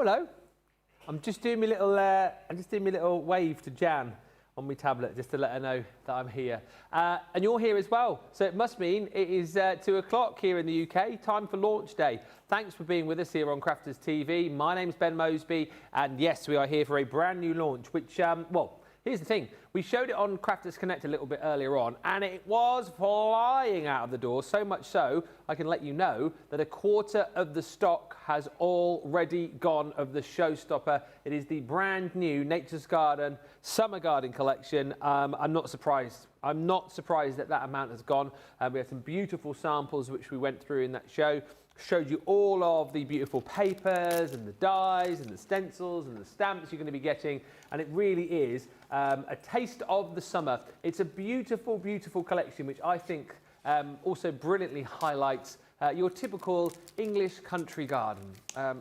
Hello. I'm just doing my little wave to Jan on my tablet just to let her know that I'm here. And you're here as well, so it must mean it is 2 o'clock here in the UK, time for launch day. Thanks for being with us here on Crafters TV. My name's Ben Mosby, and yes, we are here for a brand new launch, which, well, here's the thing. We showed it on Crafters Connect a little bit earlier on, and it was flying out of the door, so much so, I can let you know that a quarter of the stock has already gone of the showstopper. It is the brand new Nature's Garden Summer Garden collection. I'm not surprised. I'm not surprised that that amount has gone. We had some beautiful samples which we went through in that show. Showed you all of the beautiful papers and the dies and the stencils and the stamps you're going to be getting, and it really is a taste of the summer. It's a beautiful, beautiful collection which I think also brilliantly highlights your typical English country garden.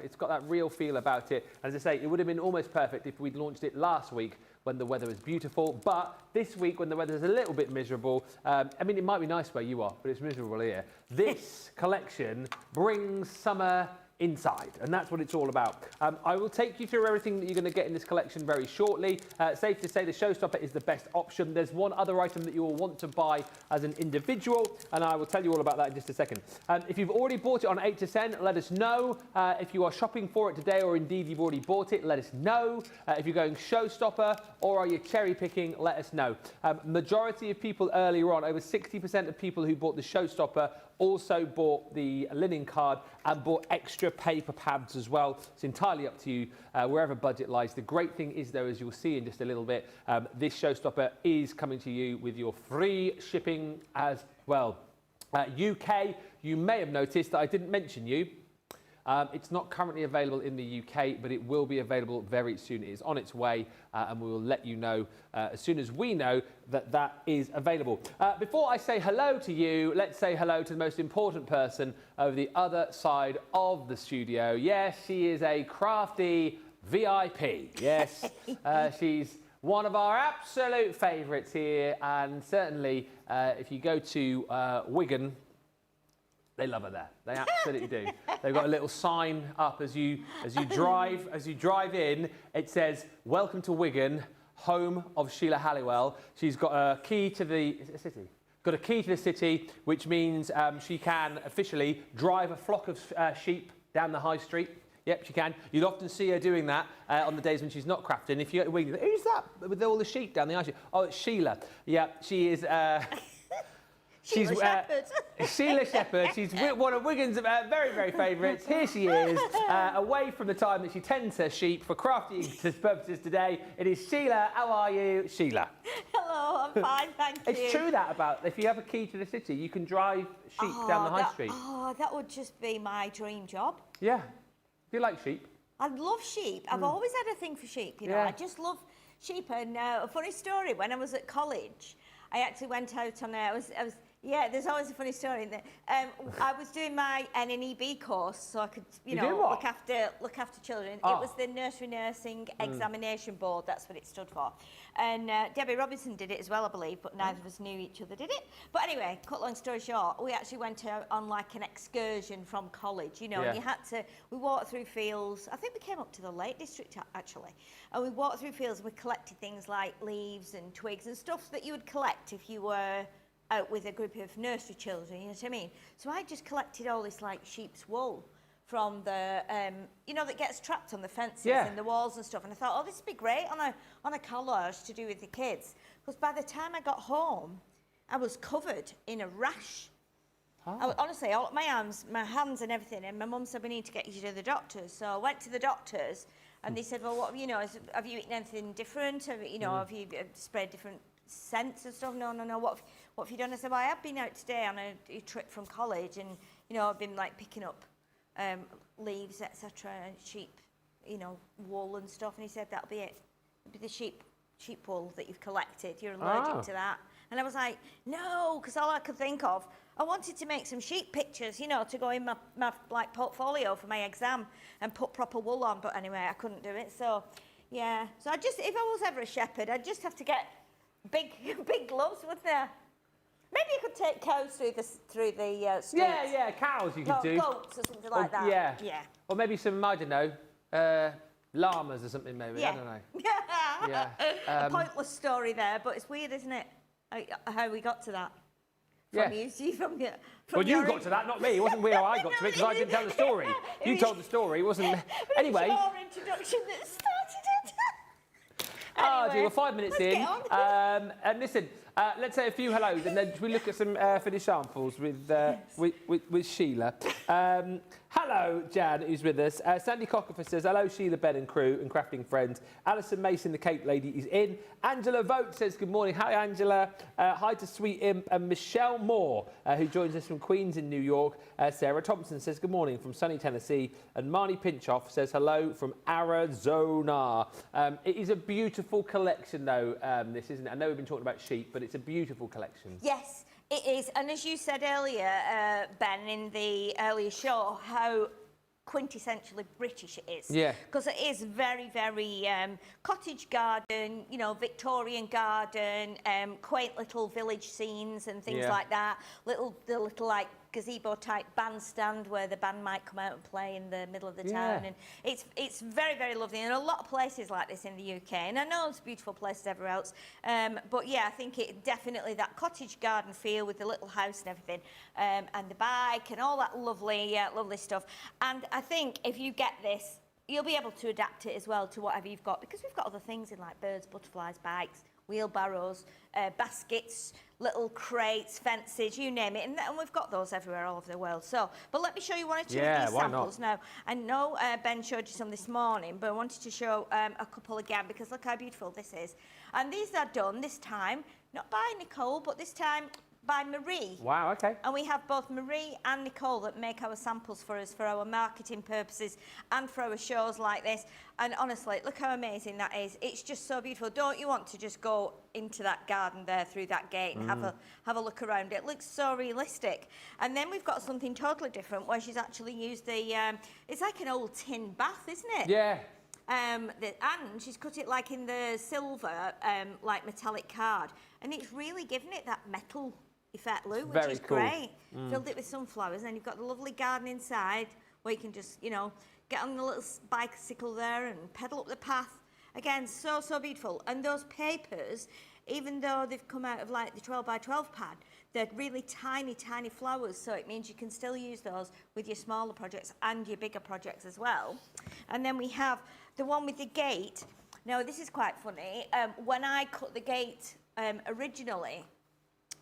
It's got that real feel about it. As I say, it would have been almost perfect if we'd launched it last week when the weather was beautiful, but this week when the weather is a little bit miserable, I mean, it might be nice where you are, but it's miserable here. This collection brings summer inside, and that's what it's all about. I will take you through everything that you're going to get in this collection very shortly. Safe to say the showstopper is the best option. There's one other item that you will want to buy as an individual, and I will tell you all about that in just a second. If you've already bought it on 8 to 10, let us know. If you are shopping for it today, or indeed you've already bought it, let us know. If you're going showstopper or are you cherry picking, let us know. Majority of people earlier on, over 60% of people who bought the showstopper also bought the linen card and bought extra paper pads as well. It's entirely up to you, wherever budget lies. The great thing is, though, as you'll see in just a little bit, this showstopper is coming to you with your free shipping as well. UK, you may have noticed that I didn't mention you. It's not currently available in the UK, but it will be available very soon. It is on its way, and we will let you know as soon as we know that that is available. Before I say hello to you, let's say hello to the most important person over the other side of the studio. Yes, she is a crafty VIP. Yes, she's one of our absolute favourites here, and certainly if you go to Wigan, they love her there. They absolutely do. They've got a little sign up as you drive in. It says, "Welcome to Wigan, home of Sheila Halliwell." She's got a key to the city. Got a key to the city, which means she can officially drive a flock of sheep down the high street. Yep, she can. You'd often see her doing that on the days when she's not crafting. If you go to Wigan, who's that with all the sheep down the high street? Oh, it's Sheila. Yeah, she is. She's Sheila Shepherd. She's one of Wigan's very, very favourites. Here she is, away from the time that she tends her sheep for crafting purposes today. It is Sheila. How are you, Sheila? Hello, I'm fine, thank you. It's true that about if you have a key to the city, you can drive sheep down the high street. Oh, that would just be my dream job. Yeah. Do you like sheep? I love sheep. I've always had a thing for sheep, you know. I just love sheep. And a funny story, when I was at college, I actually went out on yeah, there's always a funny story in there. I was doing my NNEB course, so I could, you know, look after children. It was the Nursery Nursing Examination Board. That's what it stood for. And Debbie Robinson did it as well, I believe, but neither of us knew each other did it. But anyway, cut long story short, we actually went out on like an excursion from college, you know, and you had to. We walked through fields. I think we came up to the Lake District actually, and we walked through fields. And we collected things like leaves and twigs and stuff that you would collect if you were out with a group of nursery children, you know what I mean? So I just collected all this like sheep's wool from the, you know, that gets trapped on the fences and the walls and stuff. And I thought, oh, this would be great on a collage to do with the kids. Because by the time I got home, I was covered in a rash. Honestly, all my hands and everything. And my mum said, we need to get you to the doctors. So I went to the doctors and they said, well, what, you know, have you eaten anything different? You know, have you sprayed different scents and stuff? No. What have you done? I said, well, I have been out today on a trip from college, and you know, I've been like picking up leaves, etc., and sheep, you know, wool and stuff. And he said, that'll be it. It'll be the sheep wool that you've collected. You're allergic to that. And I was like, no, because all I could think of, I wanted to make some sheep pictures, you know, to go in my like portfolio for my exam and put proper wool on. But anyway, I couldn't do it. So yeah. So if I was ever a shepherd, I'd just have to get big gloves, wouldn't there? Maybe you could take cows through the streets. Yeah, cows you could do. Goats or something like that. Yeah. Or maybe some, I don't know, llamas or something, maybe. Yeah. I don't know. Yeah. Yeah. A pointless story there, but it's weird, isn't it? How we got to that. From Yeah. you, from Well, you your got to that, not me. It wasn't where I got to it because I didn't tell the story. You told the story, it wasn't me. Anyway. It was your introduction that started it. Oh, Anyway, dear, we're 5 minutes let's in. get on. And listen, let's say a few hellos and then we look at some finished samples with Sheila. Hello, Jan, who's with us. Sandy Cockerfer says, hello, Sheila, Ben and crew and crafting friends. Alison Mason, the Cape lady, is in. Angela Vogt says, good morning. Hi, Angela. Hi to Sweet Imp and Michelle Moore, who joins us from Queens in New York. Sarah Thompson says, good morning from sunny Tennessee. And Marnie Pinchoff says, hello from Arizona. It is a beautiful collection, though, this, isn't it? I know we've been talking about sheep, but it's a beautiful collection. Yes, it is. And as you said earlier, Ben, in the earlier show, how quintessentially British it is. Yeah. Because it is very, very cottage garden, you know, Victorian garden, quaint little village scenes and things like that. The little like gazebo type bandstand where the band might come out and play in the middle of the town, and it's very, very lovely, and a lot of places like this in the UK, and I know there's beautiful places everywhere else, but yeah, I think it definitely that cottage garden feel with the little house and everything, and the bike and all that lovely lovely stuff. And I think if you get this, you'll be able to adapt it as well to whatever you've got, because we've got other things in like birds, butterflies, bikes, wheelbarrows, baskets, little crates, fences, you name it, and we've got those everywhere all over the world. So, but let me show you one or two of these samples now. I know Ben showed you some this morning, but I wanted to show a couple again because look how beautiful this is. And these are done this time, not by Nicole, but this time by Marie. Wow, okay. And we have both Marie and Nicole that make our samples for us for our marketing purposes and for our shows like this. And honestly, look how amazing that is. It's just so beautiful. Don't you want to just go into that garden there through that gate and have a look around? It looks so realistic. And then we've got something totally different where she's actually used the, it's like an old tin bath, isn't it? Yeah. And she's cut it like in the silver, like metallic card. And it's really given it that metal effect, Lou, which is great. Filled it with sunflowers, and then you've got the lovely garden inside where you can just, you know, get on the little bicycle there and pedal up the path. Again, so, so beautiful. And those papers, even though they've come out of like the 12 by 12 pad, they're really tiny, tiny flowers, so it means you can still use those with your smaller projects and your bigger projects as well. And then we have the one with the gate. Now, this is quite funny. When I cut the gate originally,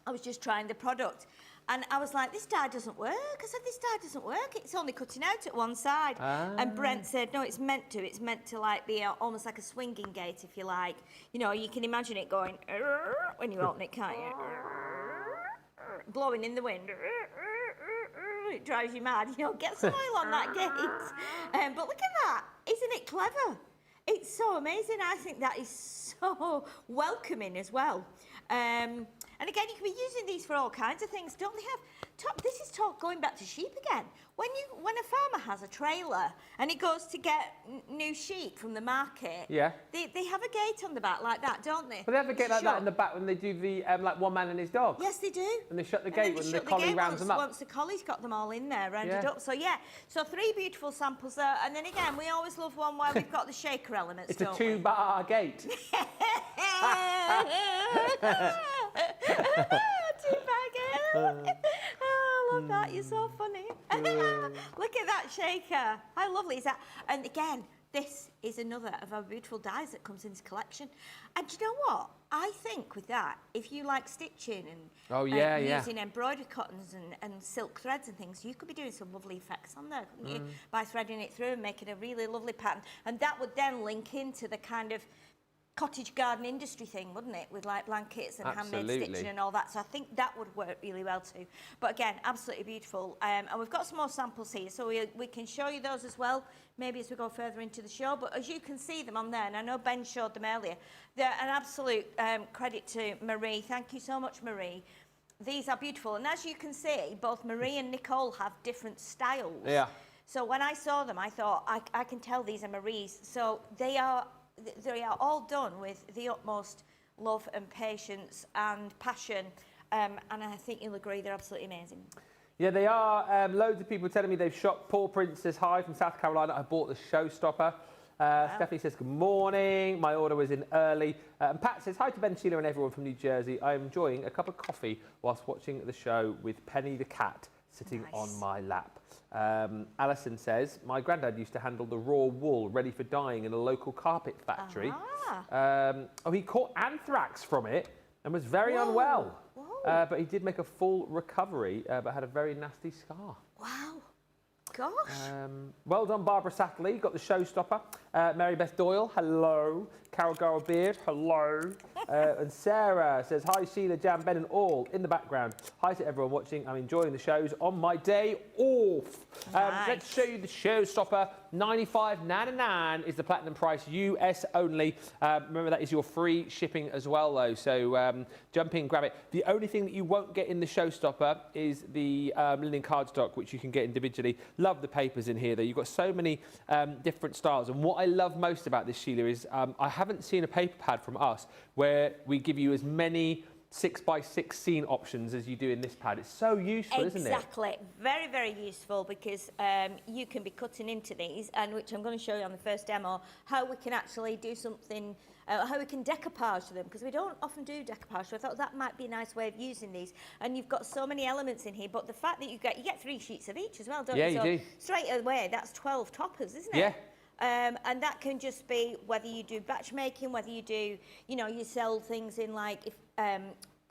I was just trying the product, and I was like, this die doesn't work. I said, this die doesn't work. It's only cutting out at one side. And Brent said, no, it's meant to. It's meant to like be almost like a swinging gate, if you like. You know, you can imagine it going when you open it, can't you? Blowing in the wind. It drives you mad. You know, get some oil on that gate. But look at that. Isn't it clever? It's so amazing. I think that is so welcoming as well. And again, you can be using these for all kinds of things. Don't they have... This is going back to sheep again. When a farmer has a trailer and he goes to get new sheep from the market, they have a gate on the back like that, don't they? But they have a gate like that in the back when they do the like one man and his dog. Yes, they do. And they shut the gate when the collie rounds them up. Once the collie's got them all in there, rounded up. So yeah, so 3 beautiful samples there. And then again, we always love one where we've got the shaker elements, it's a 2-bar gate. 2-bar gate. I love that. You're so funny. Look at that shaker. How lovely is that? And again, this is another of our beautiful dies that comes into collection. And do you know what? I think with that, if you like stitching and using embroidered cottons and silk threads and things, you could be doing some lovely effects on there, couldn't you? By threading it through and making a really lovely pattern. And that would then link into the kind of cottage garden industry thing, wouldn't it? With like blankets and handmade stitching and all that. So I think that would work really well too. But again, absolutely beautiful. And we've got some more samples here, so we can show you those as well, maybe as we go further into the show. But as you can see them on there, and I know Ben showed them earlier, they're an absolute credit to Marie. Thank you so much, Marie. These are beautiful. And as you can see, both Marie and Nicole have different styles. Yeah. So when I saw them, I thought, I can tell these are Marie's. So they are all done with the utmost love and patience and passion, and I think you'll agree they're absolutely amazing. Yeah, they are. Loads of people telling me they've shopped. Paul Prince says hi from South Carolina. I bought the showstopper. Stephanie says, good morning. My order was in early. And Pat says, hi to Ben, Sheila and everyone from New Jersey. I'm enjoying a cup of coffee whilst watching the show with Penny the cat sitting on my lap. Alison says, my granddad used to handle the raw wool ready for dyeing in a local carpet factory. He caught anthrax from it and was very unwell. But he did make a full recovery, but had a very nasty scar. Wow. Gosh. Well done, Barbara Sattley. Got the showstopper. Mary Beth Doyle, hello. Carol Garl Beard, hello. And Sarah says, hi, Sheila, Jan, Ben and all in the background. Hi to everyone watching. I'm enjoying the shows on my day off. Nice. Let's show you the showstopper. $95.99 is the platinum price, US only. Remember, that is your free shipping as well, though. So jump in, grab it. The only thing that you won't get in the showstopper is the linen cardstock, which you can get individually. Love the papers in here, though. You've got so many different styles. And what I love most about this, Sheila, is I haven't seen a paper pad from us where we give you as many 6x6 scene options as you do in this pad. It's so useful, isn't it? Exactly. Very, very useful, because you can be cutting into these, and which I'm going to show you on the first demo, how we can actually do something, how we can decoupage them, because we don't often do decoupage. So I thought that might be a nice way of using these. And you've got so many elements in here, but the fact that you get 3 sheets of each as well, don't you? Yeah, you do. Straight away, that's 12 toppers, isn't it? Yeah. And that can just be whether you do batch making, whether you do, you sell things in like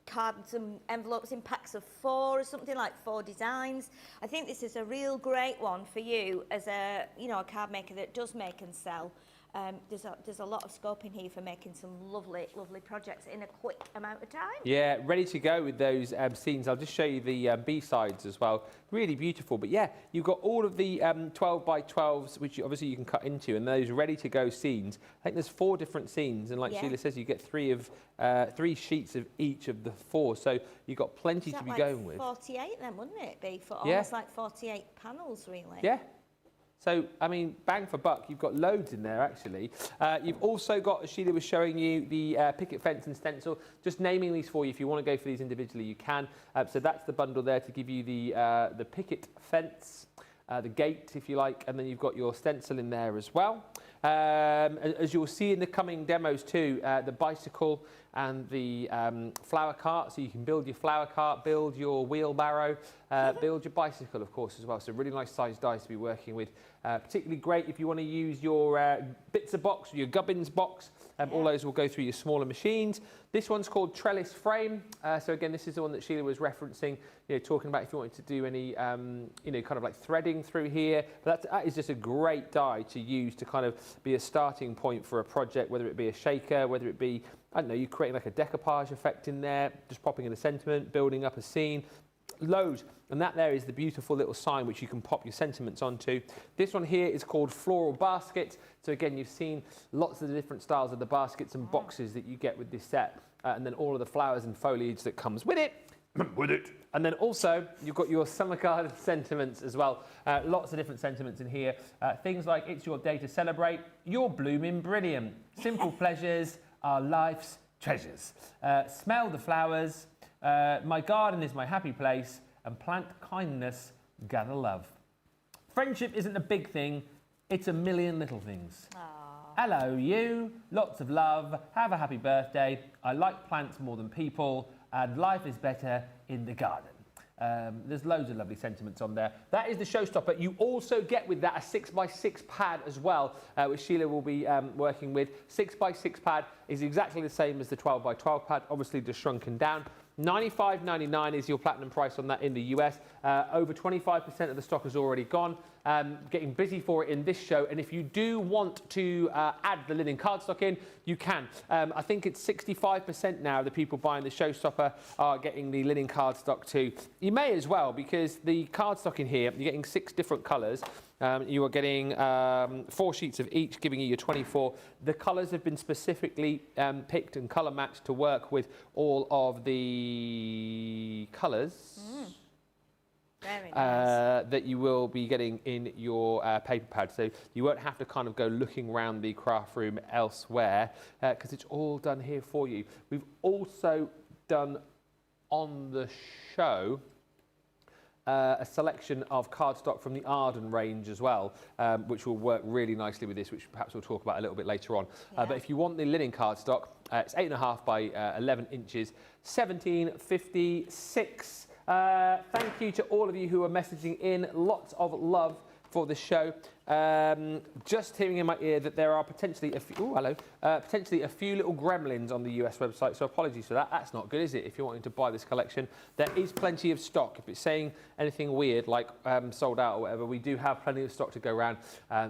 cards and envelopes in packs of 4 or something, like 4 designs. I think this is a real great one for you as a card maker that does make and sell. There's a lot of scope in here for making some lovely, lovely projects in a quick amount of time. Yeah, ready to go with those scenes. I'll just show you the B-sides as well. Really beautiful. But yeah, you've got all of the 12 by 12s, which obviously you can cut into, and those ready to go scenes. I think there's 4 different scenes, and like Sheila says, you get 3 sheets of each of the 4. So you've got plenty to be going with. 48 then, wouldn't it be? For almost like 48 panels, really. Yeah. So, I mean, bang for buck, you've got loads in there, actually. You've also got, as Sheila was showing you, the picket fence and stencil. Just naming these for you. If you want to go for these individually, you can. So that's the bundle there to give you the picket fence, the gate, if you like, and then you've got your stencil in there as well. As you'll see in the coming demos too, the bicycle and the flower cart, so you can build your flower cart, build your wheelbarrow, build your bicycle, of course, as well. So really nice sized dies to be working with. Particularly great if you want to use your bits of box or your gubbins box. All those will go through your smaller machines. This one's called Trellis Frame. So again, this is the one that Sheila was referencing, talking about if you wanted to do any, kind of like threading through here. But that is just a great die to use to kind of be a starting point for a project, whether it be a shaker, whether it be, I don't know, you creating like a decoupage effect in there, just popping in a sentiment, building up a scene. Loads. And that there is the beautiful little sign which you can pop your sentiments onto. This one here is called Floral Basket. So again, you've seen lots of the different styles of the baskets and boxes that you get with this set. And then all of the flowers and foliage that comes with it. And then also, you've got your summer garden sentiments as well. Lots of different sentiments in here. Things like, it's your day to celebrate. You're blooming brilliant. Simple pleasures are life's treasures. Smell the flowers. My garden is my happy place, and plant kindness, gather love. Friendship isn't a big thing, it's a million little things. Aww. Hello you, lots of love, have a happy birthday. I like plants more than people, and life is better in the garden. There's loads of lovely sentiments on there. That is the showstopper. You also get with that a 6x6 pad as well, which Sheila will be working with. 6x6 pad is exactly the same as the 12x12 pad, obviously just shrunken down. $95.99 is your platinum price on that in the US. Over 25% of the stock has already gone. Getting busy for it in this show. And if you do want to add the linen cardstock in, you can. I think it's 65% now the people buying the showstopper are getting the linen cardstock too. You may as well, because the cardstock in here, you're getting 6 different colours. You are getting 4 sheets of each, giving you your 24. The colours have been specifically picked and colour matched to work with all of the colours. Very nice. That you will be getting in your paper pad. So you won't have to kind of go looking around the craft room elsewhere, because it's all done here for you. We've also done on the show a selection of cardstock from the Arden range as well, which will work really nicely with this, which perhaps we'll talk about a little bit later on. But if you want the linen cardstock, it's 8.5 by 11 inches, 17.56. Thank you to all of you who are messaging in. Lots of love for the show. Just hearing in my ear that there are potentially a few, potentially a few little gremlins on the US website, so apologies for that. That's not good, is it? If you're wanting to buy this collection, there is plenty of stock. If it's saying anything weird like sold out or whatever, we do have plenty of stock to go around.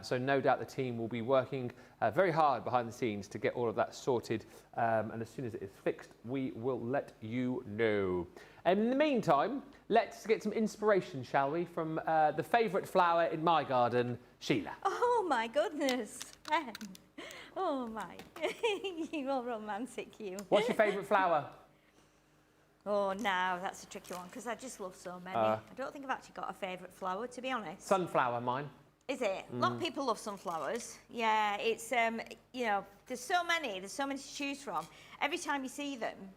So no doubt the team will be working very hard behind the scenes to get all of that sorted. And as soon as it is fixed, we will let you know. In the meantime, let's get some inspiration, shall we, from the favourite flower in my garden, Sheila. Oh my goodness. Oh my. You're all romantic, you. What's your favourite flower? Oh, now that's a tricky one because I just love so many. I don't think I've actually got a favourite flower, to be honest. Sunflower, mine. Is it? A lot of people love sunflowers. Yeah, it's, you know, there's so many to choose from. Every time you see them,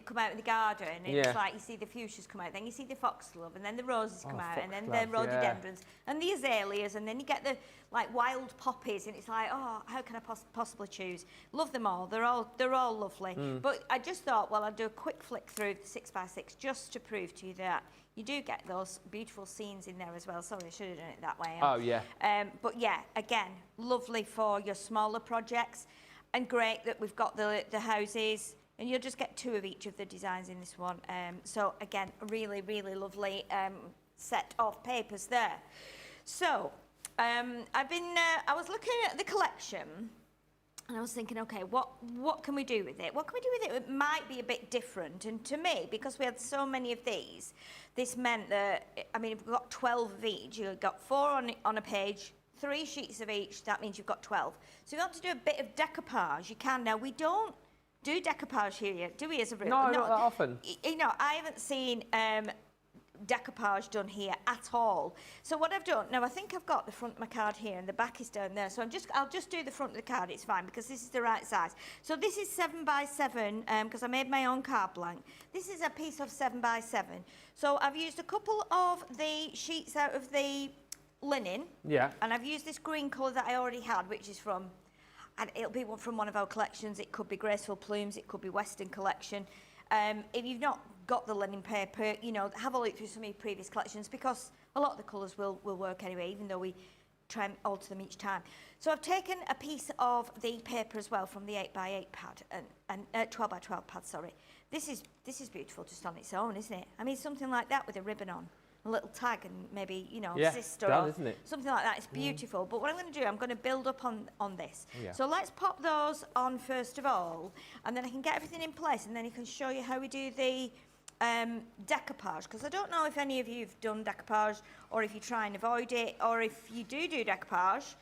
come out in the garden, and it's like you see the fuchsias come out, then you see the foxglove, and then the roses come out, and then the rhododendrons, and the azaleas, and then you get the like wild poppies, and it's like, oh, how can I possibly choose? Love them all. They're all lovely. But I just thought, well, I'd do a quick flick through the 6x6 just to prove to you that you do get those beautiful scenes in there as well. Sorry, I should have done it that way. Oh yeah. But yeah, again, lovely for your smaller projects, and great that we've got the houses. And you'll just get 2 of each of the designs in this one. So again, really, really lovely set of papers there. So I was looking at the collection, and I was thinking, okay, what can we do with it? What can we do with it? It might be a bit different. And to me, because we had so many of these, this meant that, I mean, if we've got 12 of each, you've got 4 on a page, 3 sheets of each, that means you've got 12. So if you want to do a bit of decoupage, you can. Now, we don't do decoupage here, do we, as a rule? No, not that often. You know, I haven't seen decoupage done here at all. So what I've done, now I think I've got the front of my card here and the back is down there. So I'll just do the front of the card, it's fine, because this is the right size. So this is 7x7, because I made my own card blank. This is a piece of 7x7. So I've used a couple of the sheets out of the linen. Yeah. And I've used this green colour that I already had, which is from, and it'll be from one of our collections. It could be Graceful Plumes, it could be Western Collection. If you've not got the linen paper, you know, have a look through some of your previous collections, because a lot of the colours will work anyway, even though we try and alter them each time. So I've taken a piece of the paper as well from the 8x8 pad, and 12x12 pad, sorry. This is beautiful just on its own, isn't it? I mean, something like that with a ribbon on, a little tag, and maybe, you know, sister done, or isn't it? Something like that. It's beautiful. But what I'm going to do, I'm going to build up on this. So let's pop those on first of all, and then I can get everything in place, and then I can show you how we do the decoupage, because I don't know if any of you have done decoupage, or if you try and avoid it, or if you do decoupage,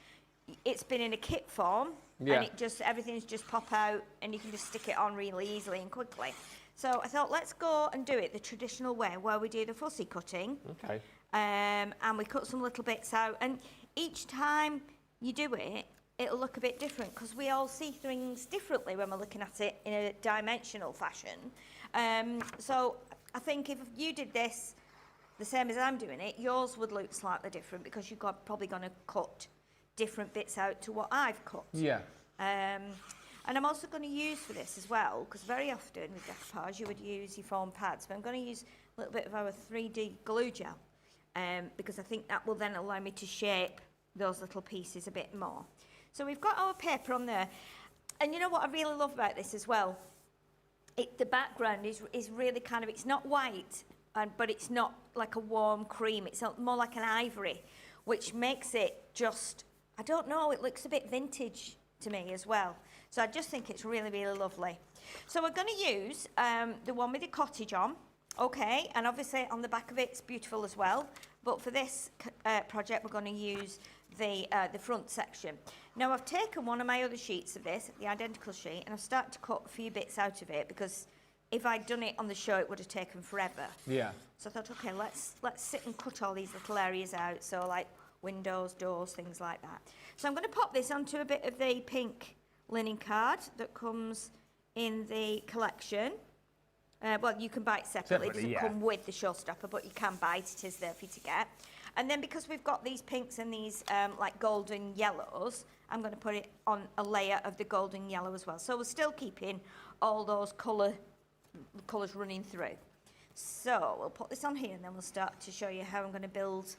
it's been in a kit form, and everything's just pop out, and you can just stick it on really easily and quickly. So I thought, let's go and do it the traditional way, where we do the fussy cutting. Okay. And we cut some little bits out, and each time you do it, it'll look a bit different, because we all see things differently when we're looking at it in a dimensional fashion. So I think if you did this the same as I'm doing it, yours would look slightly different, because you're probably going to cut different bits out to what I've cut. Yeah. And I'm also going to use for this as well, because very often with decoupage you would use your foam pads, but I'm going to use a little bit of our 3D glue gel, because I think that will then allow me to shape those little pieces a bit more. So we've got our paper on there, and you know what I really love about this as well? The background is really kind of, it's not white, but it's not like a warm cream, it's more like an ivory, which makes it just, I don't know, it looks a bit vintage to me as well. So I just think it's really, really lovely. So we're going to use the one with the cottage on, okay, and obviously on the back of it's beautiful as well. But for this project, we're going to use the front section. Now I've taken one of my other sheets of this, the identical sheet, and I've started to cut a few bits out of it, because if I'd done it on the show, it would have taken forever. Yeah. So I thought, okay, let's sit and cut all these little areas out. So like windows, doors, things like that. So I'm going to pop this onto a bit of the pink linen card that comes in the collection. Well, you can buy it separately. It doesn't Yeah. come with the showstopper, but you can buy it. It is there for you to get. And then because we've got these pinks and these like golden yellows, I'm going to put it on a layer of the golden yellow as well. So we're still keeping all those colours running through. So we'll put this on here and then we'll start to show you how I'm going to build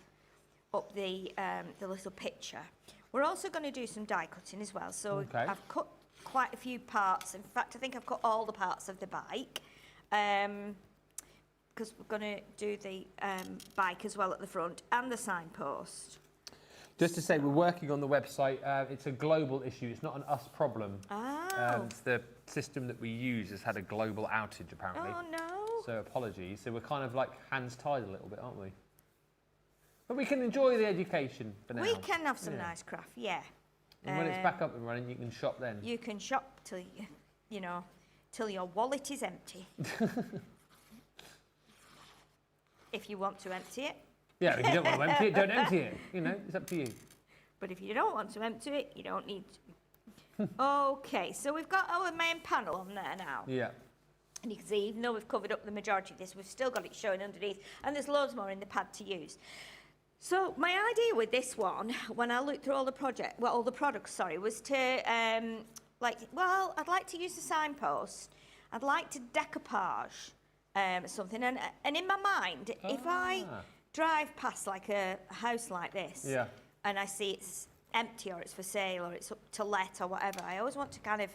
up the little picture. We're also going to do some die cutting as well. So Okay. I've cut quite a few parts. In fact, I think I've cut all the parts of the bike. Because we're going to do the bike as well at the front and the signpost. Just to say, we're working on the website. It's a global issue. It's not an us problem. Oh. It's the system that we use has had a global outage, apparently. Oh, no. So apologies. So we're kind of like hands tied a little bit, aren't we? But we can enjoy the education for now. We can have some nice craft, yeah. And when it's back up and running, you can shop then. You can shop till, till your wallet is empty. If you want to empty it. Yeah, if you don't want to empty it, don't empty it. It's up to you. But if you don't want to empty it, you don't need to. Okay, so we've got our main panel on there now. Yeah. And you can see, even though we've covered up the majority of this, we've still got it showing underneath. And there's loads more in the pad to use. So my idea with this one, when I looked through all the products, was to, I'd like to use the signpost. I'd like to decoupage something. And in my mind, if I drive past like a house like this, and I see it's empty or it's for sale or it's up to let or whatever, I always want to kind of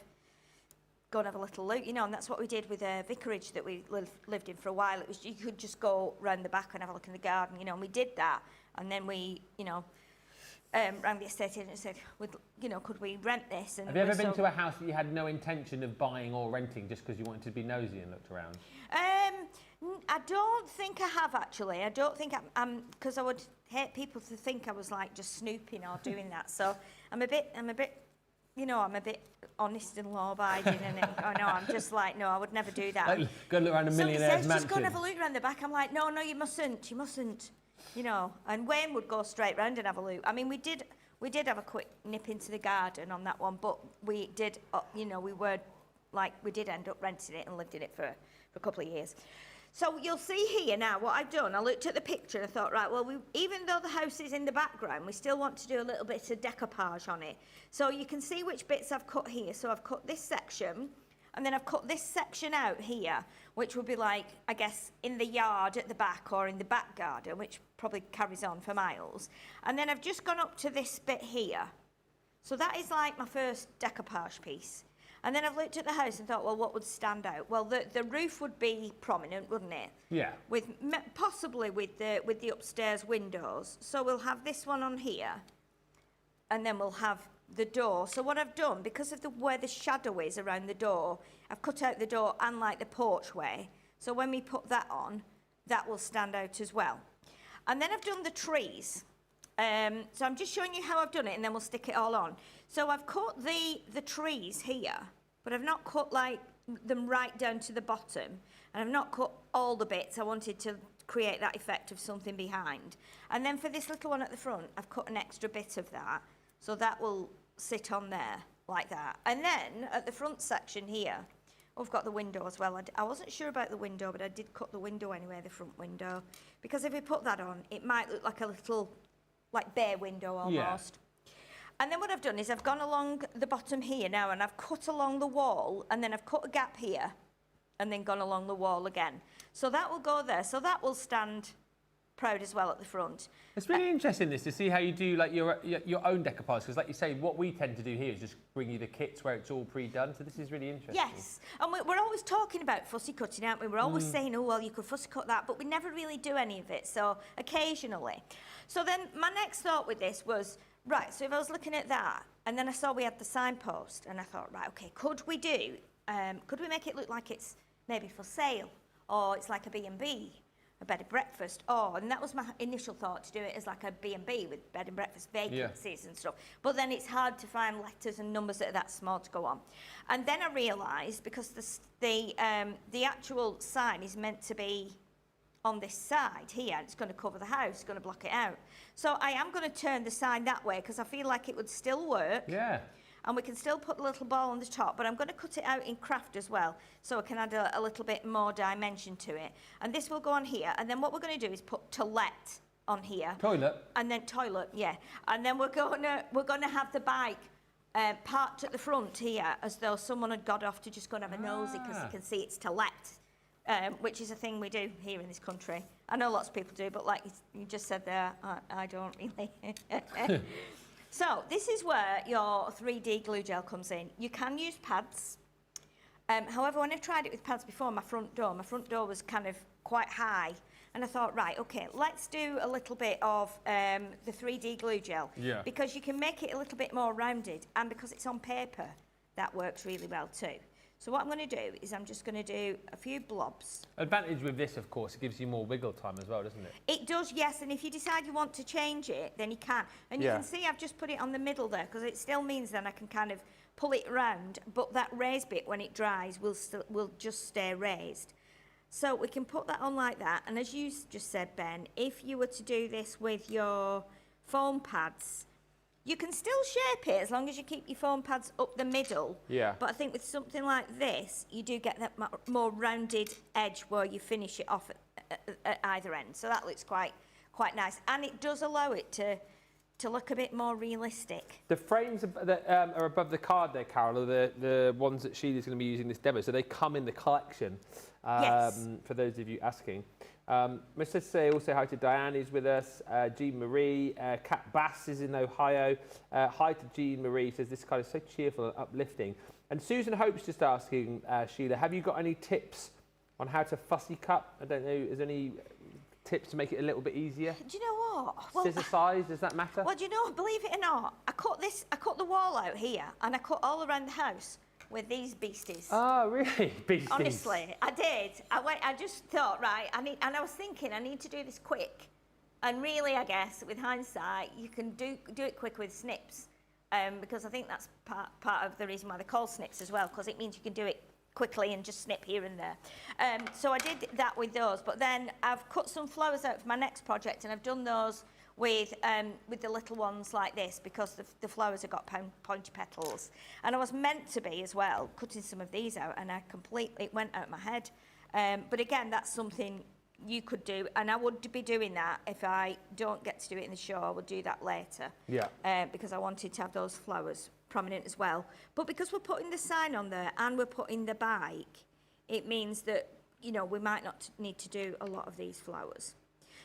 go and have a little look, and that's what we did with a vicarage that we lived in for a while. It was, you could just go round the back and have a look in the garden, and we did that. And then we, rang the estate agent and said, could we rent this? And have you ever been to a house that you had no intention of buying or renting just because you wanted to be nosy and looked around? I don't think I have, actually. I don't think I'm because I would hate people to think I was like just snooping or doing that. So I'm a bit honest and law-abiding, and I'm just like, no, I would never do that. Like, go look around a millionaire's mansion. Just go and have a look around the back. I'm like, no, you mustn't. And Wayne would go straight round and have a look. I mean, we did have a quick nip into the garden on that one, but we did, we did end up renting it and lived in it for a couple of years. So you'll see here now what I've done. I looked at the picture and I thought, right, well, even though the house is in the background, we still want to do a little bit of decoupage on it. So you can see which bits I've cut here. So I've cut this section, and then I've cut this section out here, which would be like, I guess, in the yard at the back or in the back garden, which probably carries on for miles. And then I've just gone up to this bit here. So that is like my first decoupage piece. And then I've looked at the house and thought, well, what would stand out? Well, the roof would be prominent, wouldn't it? Yeah. Possibly with the upstairs windows. So we'll have this one on here, and then we'll have the door. So what I've done, because of where the shadow is around the door, I've cut out the door and like the porchway. So when we put that on, that will stand out as well. And then I've done the trees. So I'm just showing you how I've done it, and then we'll stick it all on. So I've cut the trees here, but I've not cut like them right down to the bottom, and I've not cut all the bits. I wanted to create that effect of something behind. And then for this little one at the front, I've cut an extra bit of that, so that will sit on there like that. And then at the front section here, I've got the window as well. I wasn't sure about the window, but I did cut the window anyway, the front window, because if we put that on, it might look like a little like bay window almost. Yeah. And then what I've done is I've gone along the bottom here now, and I've cut along the wall, and then I've cut a gap here, and then gone along the wall again. So that will go there. So that will stand proud as well at the front. It's really interesting to see how you do like your own decoupage, because like you say, what we tend to do here is just bring you the kits where it's all pre-done. So this is really interesting. Yes, and we're always talking about fussy cutting, aren't we? We're always saying, oh, well, you could fussy cut that, but we never really do any of it, so occasionally. So then my next thought with this was, right, so if I was looking at that, and then I saw we had the signpost, and I thought, right, okay, could we make it look like it's maybe for sale, or it's like a B&B, a bed and breakfast, and that was my initial thought, to do it as like a B&B with bed and breakfast vacancies and stuff. But then it's hard to find letters and numbers that are that small to go on. And then I realised, because the actual sign is meant to be on this side here, it's going to cover the house, it's going to block it out. So I am going to turn the sign that way, because I feel like it would still work. Yeah. and we can still put the little ball on the top, but I'm going to cut it out in craft as well, so I can add a little bit more dimension to it. And this will go on here, and then what we're going to do is put to let on here. Toilet. And then toilet, yeah. And then we're gonna have the bike parked at the front here, as though someone had got off to just go and have a nosy, because you can see it's to let, which is a thing we do here in this country. I know lots of people do, but like you just said there, I don't really. So this is where your 3D glue gel comes in. You can use pads. However, when I've tried it with pads before, my front door was kind of quite high. And I thought, right, okay, let's do a little bit of the 3D glue gel. Yeah. Because you can make it a little bit more rounded, and because it's on paper, that works really well too. So what I'm going to do is I'm just going to do a few blobs. Advantage with this, of course, it gives you more wiggle time as well, doesn't it? It does, yes, and if you decide you want to change it, then you can. And you can see I've just put it on the middle there, because it still means then I can kind of pull it around, but that raised bit, when it dries, will just stay raised. So we can put that on like that, and as you just said, Ben, if you were to do this with your foam pads, you can still shape it as long as you keep your foam pads up the middle. Yeah. But I think with something like this, you do get that more rounded edge where you finish it off at either end. So that looks quite nice, and it does allow it to look a bit more realistic. The frames that are above the card there, Carol, are the ones that Sheila's going to be using this demo, so they come in the collection. Yes. For those of you asking. Mr. Say also hi to Diane, who's with us. Jean Marie, Kat Bass is in Ohio. Hi to Jean Marie, says this card is so cheerful and uplifting. And Susan Hope's just asking, Sheila, have you got any tips on how to fussy cut? I don't know, is there any tips to make it a little bit easier? Do you know what? Well, scissor size, does that matter? Well, do you know, believe it or not, I cut the wall out here, and I cut all around the house with these beasties. Oh, really? Beasties? Honestly, I did. I just thought, right, and I was thinking, I need to do this quick. And really, I guess, with hindsight, you can do it quick with snips, because I think that's part of the reason why they're called snips as well, because it means you can do it quickly and just snip here and there. So I did that with those, but then I've cut some flowers out for my next project, and I've done those with the little ones like this, because the flowers have got pointy petals. And I was meant to be as well cutting some of these out, and it went out of my head. But again, that's something you could do, and I would be doing that if I don't get to do it in the show. I would do that later. Yeah. Because I wanted to have those flowers prominent as well. But because we're putting the sign on there and we're putting the bike, it means that, you know, we might not need to do a lot of these flowers.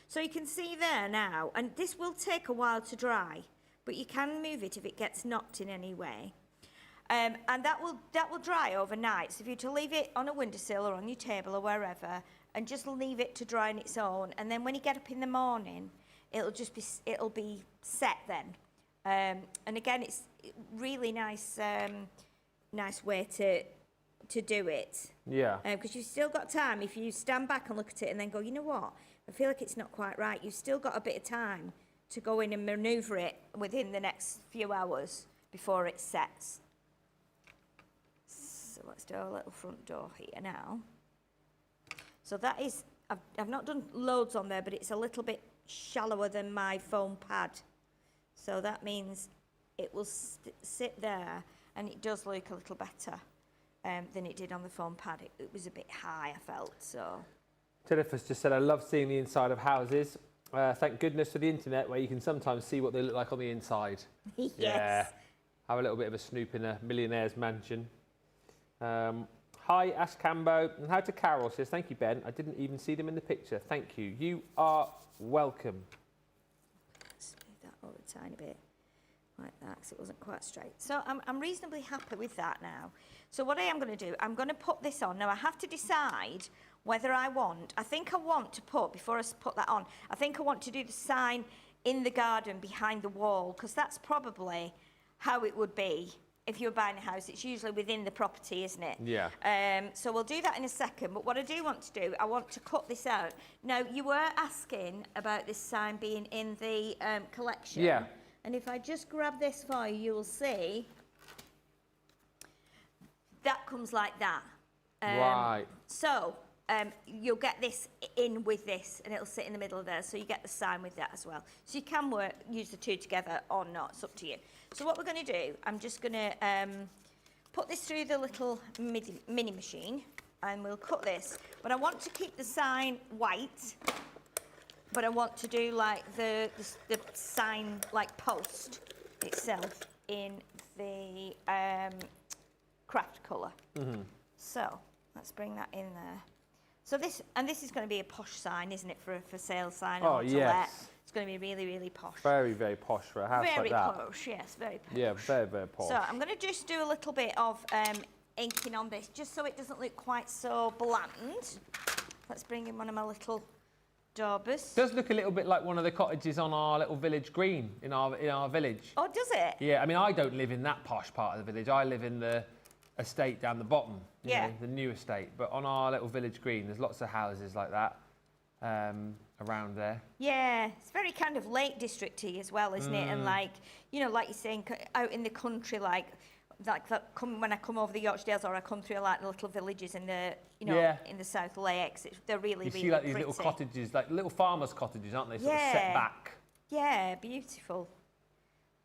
So you can see there now, and this will take a while to dry, but you can move it if it gets knocked in any way. And that will dry overnight. So if you're to leave it on a windowsill or on your table or wherever, and just leave it to dry on its own, and then when you get up in the morning, it'll be set then. And again, it's really nice way to do it. Yeah. Because you've still got time. If you stand back and look at it and then go, you know what, I feel like it's not quite right, you've still got a bit of time to go in and manoeuvre it within the next few hours before it sets. So let's do a little front door here now. So that is, I've not done loads on there, but it's a little bit shallower than my foam pad. So that means it will sit there, and it does look a little better than it did on the foam pad. It was a bit high, I felt, so. Jennifer's just said, I love seeing the inside of houses. Thank goodness for the internet, where you can sometimes see what they look like on the inside. Yes. Yeah. Have a little bit of a snoop in a millionaire's mansion. Hi, Ash Cambo. And how to Carol says, thank you, Ben. I didn't even see them in the picture. Thank you. You are welcome. Let's move that over a tiny bit, like that, because it wasn't quite straight. So I'm reasonably happy with that now. So what I am going to do, I'm going to put this on. Now, I have to decide whether I want to put, before I put that on, I think I want to do the sign in the garden behind the wall, because that's probably how it would be if you were buying a house. It's usually within the property, isn't it? Yeah. So we'll do that in a second, but what I do want to do, I want to cut this out. Now, you were asking about this sign being in the collection. Yeah. And if I just grab this for you, you'll see that comes like that. Right. So you'll get this in with this, and it'll sit in the middle of there, so you get the sign with that as well. So you can use the two together or not, it's up to you. So what we're going to do, I'm just going to put this through the little mini machine, and we'll cut this. But I want to keep the sign white, but I want to do like the sign like post itself in the craft colour. So let's bring that in there. So this is going to be a posh sign, isn't it, for sale sign or to let? It's going to be really, really posh. Very, very posh for a house like that. Very posh, yes, very posh. Yeah, very, very posh. So I'm going to just do a little bit of inking on this, just so it doesn't look quite so bland. Let's bring in one of my little daubers. It does look a little bit like one of the cottages on our little village green in our village. Oh, does it? Yeah, I mean, I don't live in that posh part of the village. I live in the estate down the bottom, you know, the new estate. But on our little village green, there's lots of houses like that around there. Yeah, it's very kind of Lake District-y as well, isn't it? And like, you know, like you're saying, out in the country, like when I come over the Yorkshire Dales, or I come through like the little villages in the, you know, in the South Lakes, they're really, really You see like these pretty. little cottages, like little farmers' cottages, aren't they? Sort of set back. Yeah, beautiful.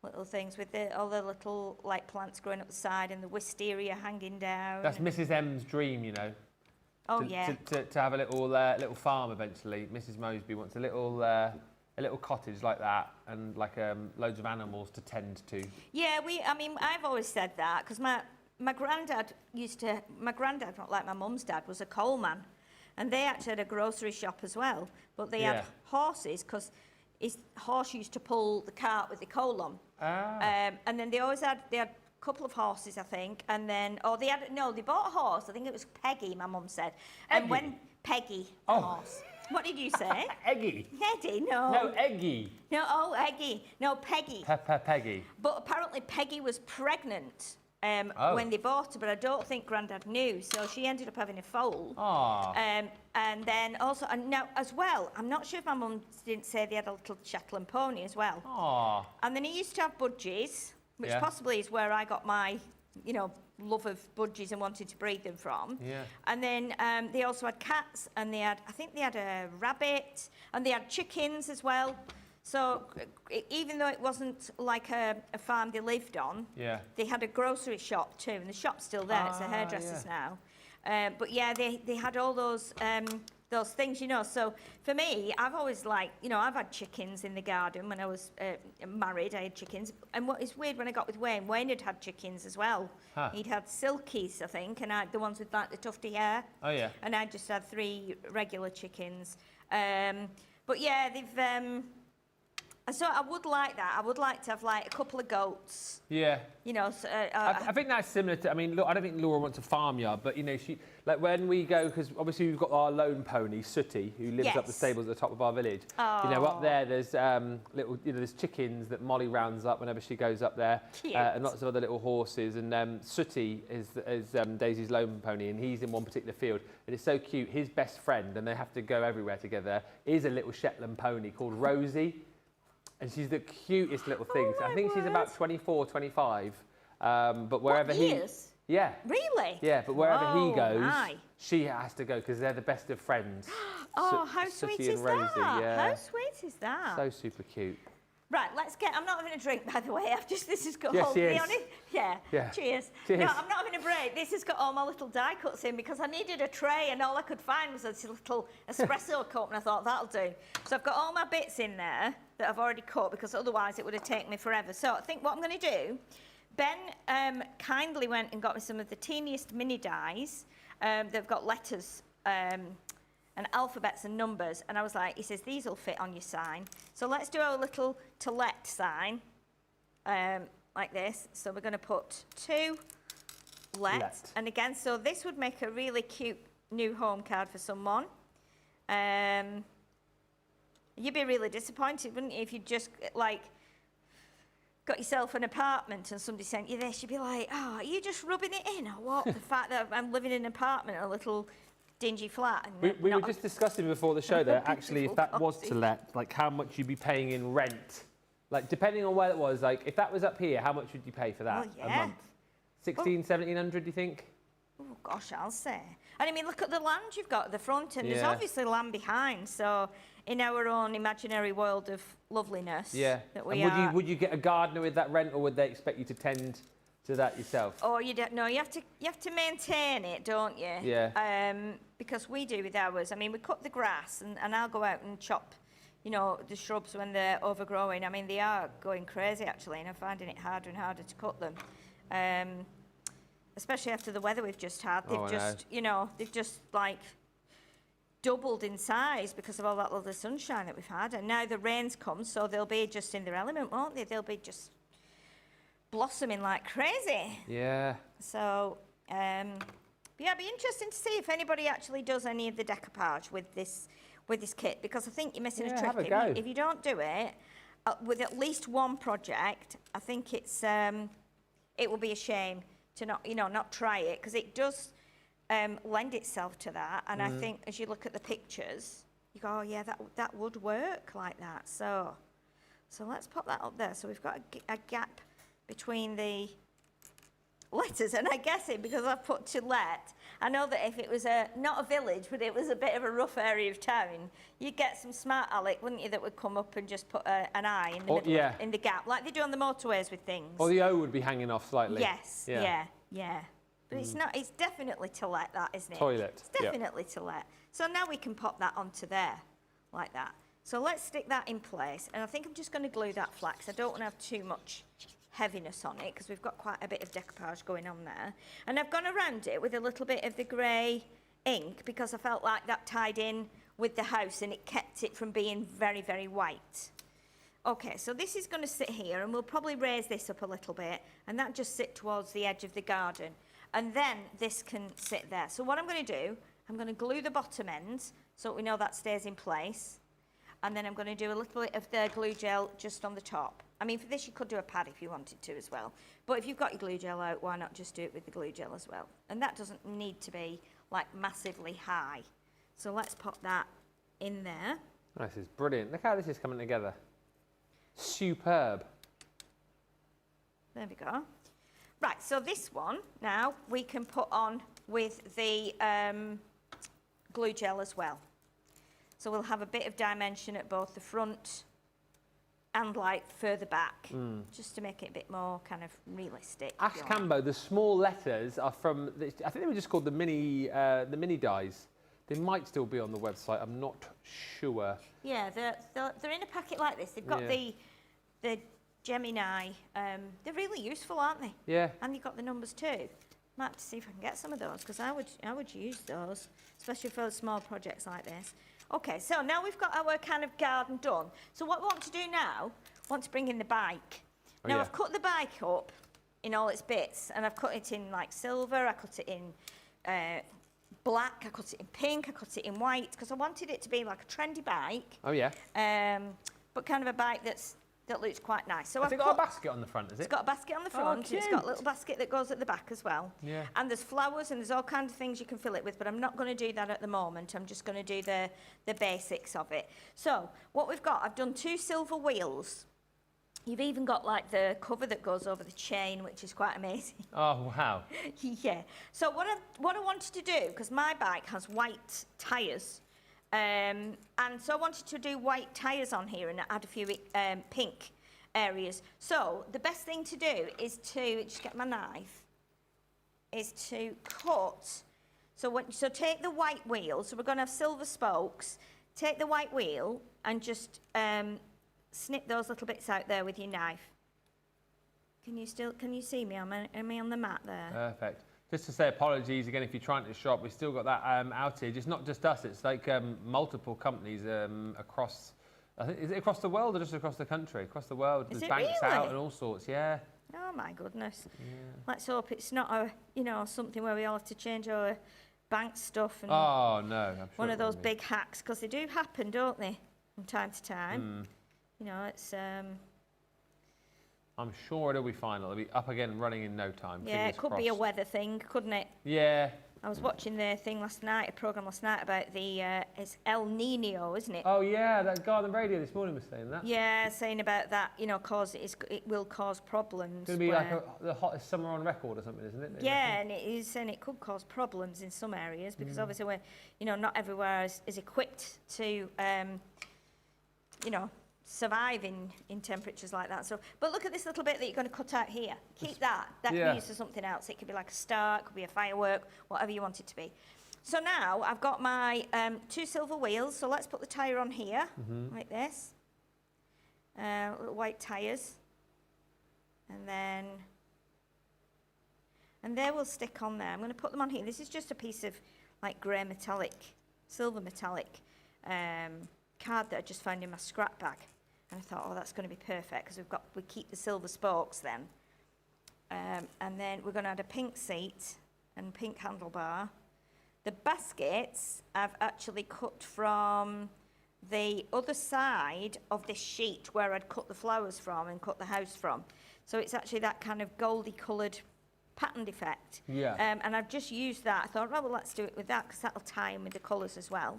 Little things with all the little like plants growing up the side and the wisteria hanging down. That's Mrs. M's dream, you know. Oh, to have a little farm eventually. Mrs. Moseby wants a little cottage like that, and like loads of animals to tend to. Yeah, I mean, I've always said that because my granddad not like my mum's dad, was a coalman, and they actually had a grocery shop as well. But they had horses because his horse used to pull the cart with the coal on. And then they had a couple of horses, I think, and then they bought a horse. I think it was Peggy, my mum said. Eggy? And when Peggy, the horse. What did you say? Eggy. Eddie, no. No, Eggy. No, Eggy. No, Peggy. Peggy. But apparently Peggy was pregnant when they bought her, but I don't think Grandad knew, so she ended up having a foal. And then also, and now as well, I'm not sure if my mum didn't say they had a little Shetland pony as well. And then he used to have budgies, which possibly is where I got my, you know, love of budgies and wanted to breed them from. And then they also had cats, and I think they had a rabbit, and they had chickens as well. So even though it wasn't like a farm they lived on, they had a grocery shop too, and the shop's still there. It's a hairdresser's now. But yeah, they had all those things, you know. So for me, I've always you know, I've had chickens in the garden when I was married. I had chickens, and what is weird, when I got with Wayne had chickens as well. He'd had silkies, I think, and I had the ones with like the tufty hair. And I just had 3 regular chickens. But yeah, they've. So I would like that. I would like to have like a couple of goats. You know, so, I think that's similar to. I mean, look, I don't think Laura wants a farmyard, but you know, she like when we go, because obviously we've got our lone pony Sooty, who lives up the stables at the top of our village. You know, up there there's little, you know, there's chickens that Molly rounds up whenever she goes up there, and lots of other little horses. And Sooty is Daisy's lone pony, and he's in one particular field, and it's so cute. His best friend, and they have to go everywhere together, is a little Shetland pony called Rosie. And she's the cutest little thing. I think she's about 24, 25. But wherever years? Yeah. Really? Yeah, but wherever he goes, she has to go because they're the best of friends. How sweet is that? How sweet is that? So super cute. Right, I'm not having a drink, by the way. This has got all the honest. Cheers. No, I'm not having a break. This has got all my little die cuts in because I needed a tray, and all I could find was this little espresso cup, and I thought that'll do. So I've got all my bits in there that I've already cut, because otherwise it would have taken me forever. So I think what I'm going to do, Ben kindly went and got me some of the teeniest mini dies. They've got letters and alphabets and numbers, and I was like, he says, these will fit on your sign. So let's do our little to let sign, like this. So we're going to put to let. And again, so this would make a really cute new home card for someone. You'd be really disappointed, wouldn't you, if you just like got yourself an apartment and somebody sent you this? You'd be like, oh, are you just rubbing it in, or what? The fact that I'm living in an apartment, a little dingy flat. And we were just discussing before the show there, actually, if that was to let, like how much you'd be paying in rent. Like, depending on where it was, like if that was up here, how much would you pay for that a month? 1,600, 1,700, do you think? Oh gosh, I'll say. And I mean, look at the land you've got at the front, and there's Yeah. obviously land behind. So, in our own imaginary world of loveliness, Yeah. that we And are. would you get a gardener with that rent, or would they expect you to tend to that yourself? Oh, you don't know. You have to maintain it, don't you? Yeah. Because we do with ours. I mean, we cut the grass, and I'll go out and chop, you know, the shrubs when they're overgrowing. I mean, they are going crazy actually, and I'm finding it harder and harder to cut them. Especially after the weather we've just had. They've just like doubled in size because of all that lovely sunshine that we've had. And now the rain's come, so they'll be just in their element, won't they? They'll be just blossoming like crazy. Yeah. So, yeah, it'd be interesting to see if anybody actually does any of the decoupage with this kit, because I think you're missing a trick. Have a go. If you don't do it with at least one project, I think it will be a shame to not try it, because it does lend itself to that. And I think as you look at the pictures, you go, oh yeah, that would work like that. So let's pop that up there. So we've got a gap between the letters, and I guess because I've put to let, I know that if it was not a village, but it was a bit of a rough area of town, you'd get some smart aleck, wouldn't you, that would come up and just put an eye in the middle, in the gap, like they do on the motorways with things. Or the O would be hanging off slightly. Yes, yeah. But it's not. It's definitely to let, that, isn't it? Toilet. It's definitely to let. So now we can pop that onto there, like that. So let's stick that in place, and I think I'm just going to glue that flat, 'cause I don't want to have too much heaviness on it, because we've got quite a bit of decoupage going on there. And I've gone around it with a little bit of the grey ink, because I felt like that tied in with the house and it kept it from being very, very white. Okay, so this is going to sit here, and we'll probably raise this up a little bit, and that just sit towards the edge of the garden. And then this can sit there. So what I'm going to do, I'm going to glue the bottom end so we know that stays in place. And then I'm going to do a little bit of the glue gel just on the top. I mean, for this you could do a pad if you wanted to as well. But if you've got your glue gel out, why not just do it with the glue gel as well? And that doesn't need to be like massively high. So let's pop that in there. This is brilliant. Look how this is coming together. Superb. There we go. Right, so this one now we can put on with the glue gel as well. So we'll have a bit of dimension at both the front and like further back, just to make it a bit more kind of realistic. Ask Cambo, the small letters are from, I think they were just called the mini dies. They might still be on the website, I'm not sure. Yeah, they're in a packet like this. They've got the Gemini. They're really useful, aren't they? Yeah. And you've got the numbers too. Might have to see if I can get some of those, because I would use those, especially for small projects like this. Okay, so now we've got our kind of garden done. So what we want to do now, I want to bring in the bike. Now I've cut the bike up in all its bits, and I've cut it in like silver, I cut it in black, I cut it in pink, I cut it in white, because I wanted it to be like a trendy bike. Oh yeah. But kind of a bike that looks quite nice. So Has it got a basket on the front, is it? It's got a basket on the front, and it's got a little basket that goes at the back as well. Yeah. And there's flowers, and there's all kinds of things you can fill it with, but I'm not going to do that at the moment. I'm just going to do the basics of it. So what we've got, I've done 2 silver wheels. You've even got like the cover that goes over the chain, which is quite amazing. Oh, wow. Yeah. So what I wanted to do, because my bike has white tyres, and so I wanted to do white tyres on here and add a few pink areas. So the best thing to do is to just get my knife, is to cut. So take the white wheel. So we're going to have silver spokes. Take the white wheel and just snip those little bits out there with your knife. Can you see me? Am I on the mat there? Perfect. Just to say apologies again if you're trying to shop, we've still got that outage. It's not just us, it's like multiple companies across, I think, is it across the world or just across the country? Across the world, Is there's it banks really? out and all sorts, yeah. Oh my goodness. Yeah. Let's hope it's not something where we all have to change our bank stuff and Oh no, I'm sure one it of those won't be. big hacks, because they do happen, don't they, from time to time. You know, it's I'm sure it'll be fine. It'll be up again running in no time. yeah, Fingers it could be a crossed. weather thing, couldn't it? Yeah, I was watching the thing last night, a programme last night about the, it's El Nino, isn't it? Oh yeah, that guy on the radio this morning was saying that. Yeah, saying about that, you know, it will cause problems. It's going to be like the hottest summer on record or something, isn't it? Yeah, and it is saying it could cause problems in some areas because obviously we're, you know, not everywhere is equipped to, you know, survive in temperatures like that. So, but look at this little bit that you're going to cut out here. Keep that. That can be used for something else. It could be like a star, it could be a firework, whatever you want it to be. So now I've got my 2 silver wheels. So let's put the tyre on here, like this. Little white tyres. And they will stick on there. I'm going to put them on here. This is just a piece of like grey metallic, silver metallic card that I just found in my scrap bag. And I thought, oh, that's going to be perfect because we keep the silver spokes then. And then we're going to add a pink seat and pink handlebar. The baskets I've actually cut from the other side of this sheet where I'd cut the flowers from and cut the house from. So it's actually that kind of goldy coloured patterned effect. Yeah. And I've just used that. I thought, oh, well, let's do it with that because that'll tie in with the colours as well.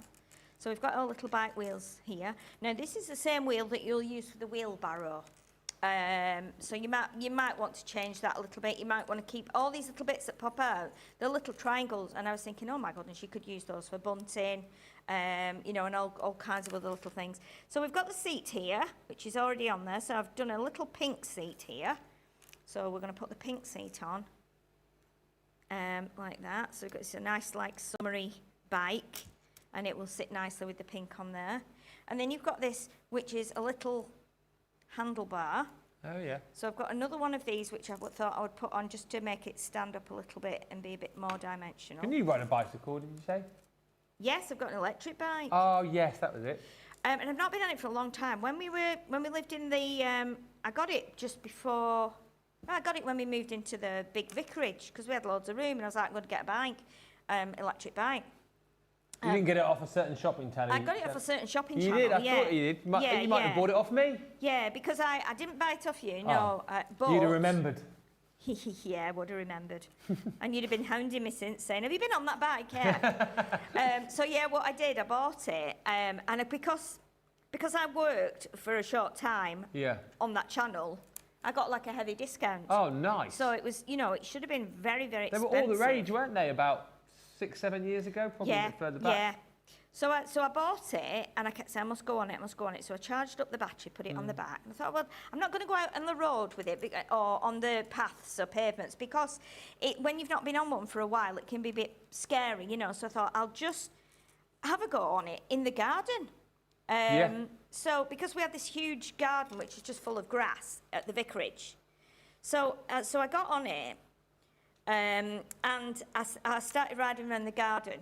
So we've got our little bike wheels here. Now this is the same wheel that you'll use for the wheelbarrow. So you might want to change that a little bit. You might want to keep all these little bits that pop out. They're little triangles, and I was thinking, oh my goodness, you could use those for bunting, you know, and all kinds of other little things. So we've got the seat here, which is already on there. So I've done a little pink seat here. So we're going to put the pink seat on, like that. So it's a nice, like, summery bike. And it will sit nicely with the pink on there. And then you've got this, which is a little handlebar. Oh, yeah. So I've got another one of these, which I thought I would put on just to make it stand up a little bit and be a bit more dimensional. Can you ride a bicycle, did you say? Yes, I've got an electric bike. Oh, yes, that was it. And I've not been on it for a long time. When we lived in the, I got it just before, I got it when we moved into the big vicarage, because we had loads of room, and I was like, I'm going to get a bike, electric bike. You didn't get it off a certain shopping channel. I got it off a certain shopping you channel. You did? I thought you did. You might have bought it off me. Yeah, because I didn't buy it off you, no. But you'd have remembered. Yeah, I would have remembered. And you'd have been hounding me since saying, have you been on that bike? Yeah. So yeah, what I did, I bought it. And because I worked for a short time on that channel, I got like a heavy discount. Oh, nice. So it was, you know, it should have been very, very expensive. They were all the rage, weren't they, about 6-7 years ago, probably a bit further back. Yeah. So I bought it, and I kept saying, I must go on it, I must go on it. So I charged up the battery, put it on the back, and I thought, well, I'm not going to go out on the road with it, or on the paths or pavements, because when you've not been on one for a while, it can be a bit scary, you know. So I thought, I'll just have a go on it in the garden. So, because we had this huge garden, which is just full of grass at the vicarage. So I got on it, and I started riding around the garden,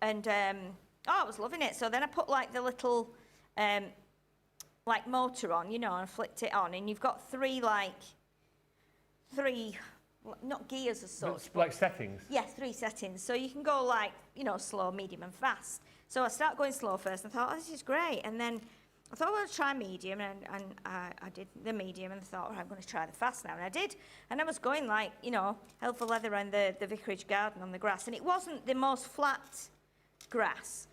and I was loving it. So then I put like the little like motor on, you know, and flicked it on, and you've got three not gears as such, like settings. Yes, 3 settings. So you can go like, you know, slow, medium, and fast. So I started going slow first, and I thought, oh, this is great, and then I thought, well, I'll try medium, and I did the medium, and I thought, I'm going to try the fast now, and I did. And I was going like, you know, hell for leather around the vicarage garden on the grass, and it wasn't the most flat grass.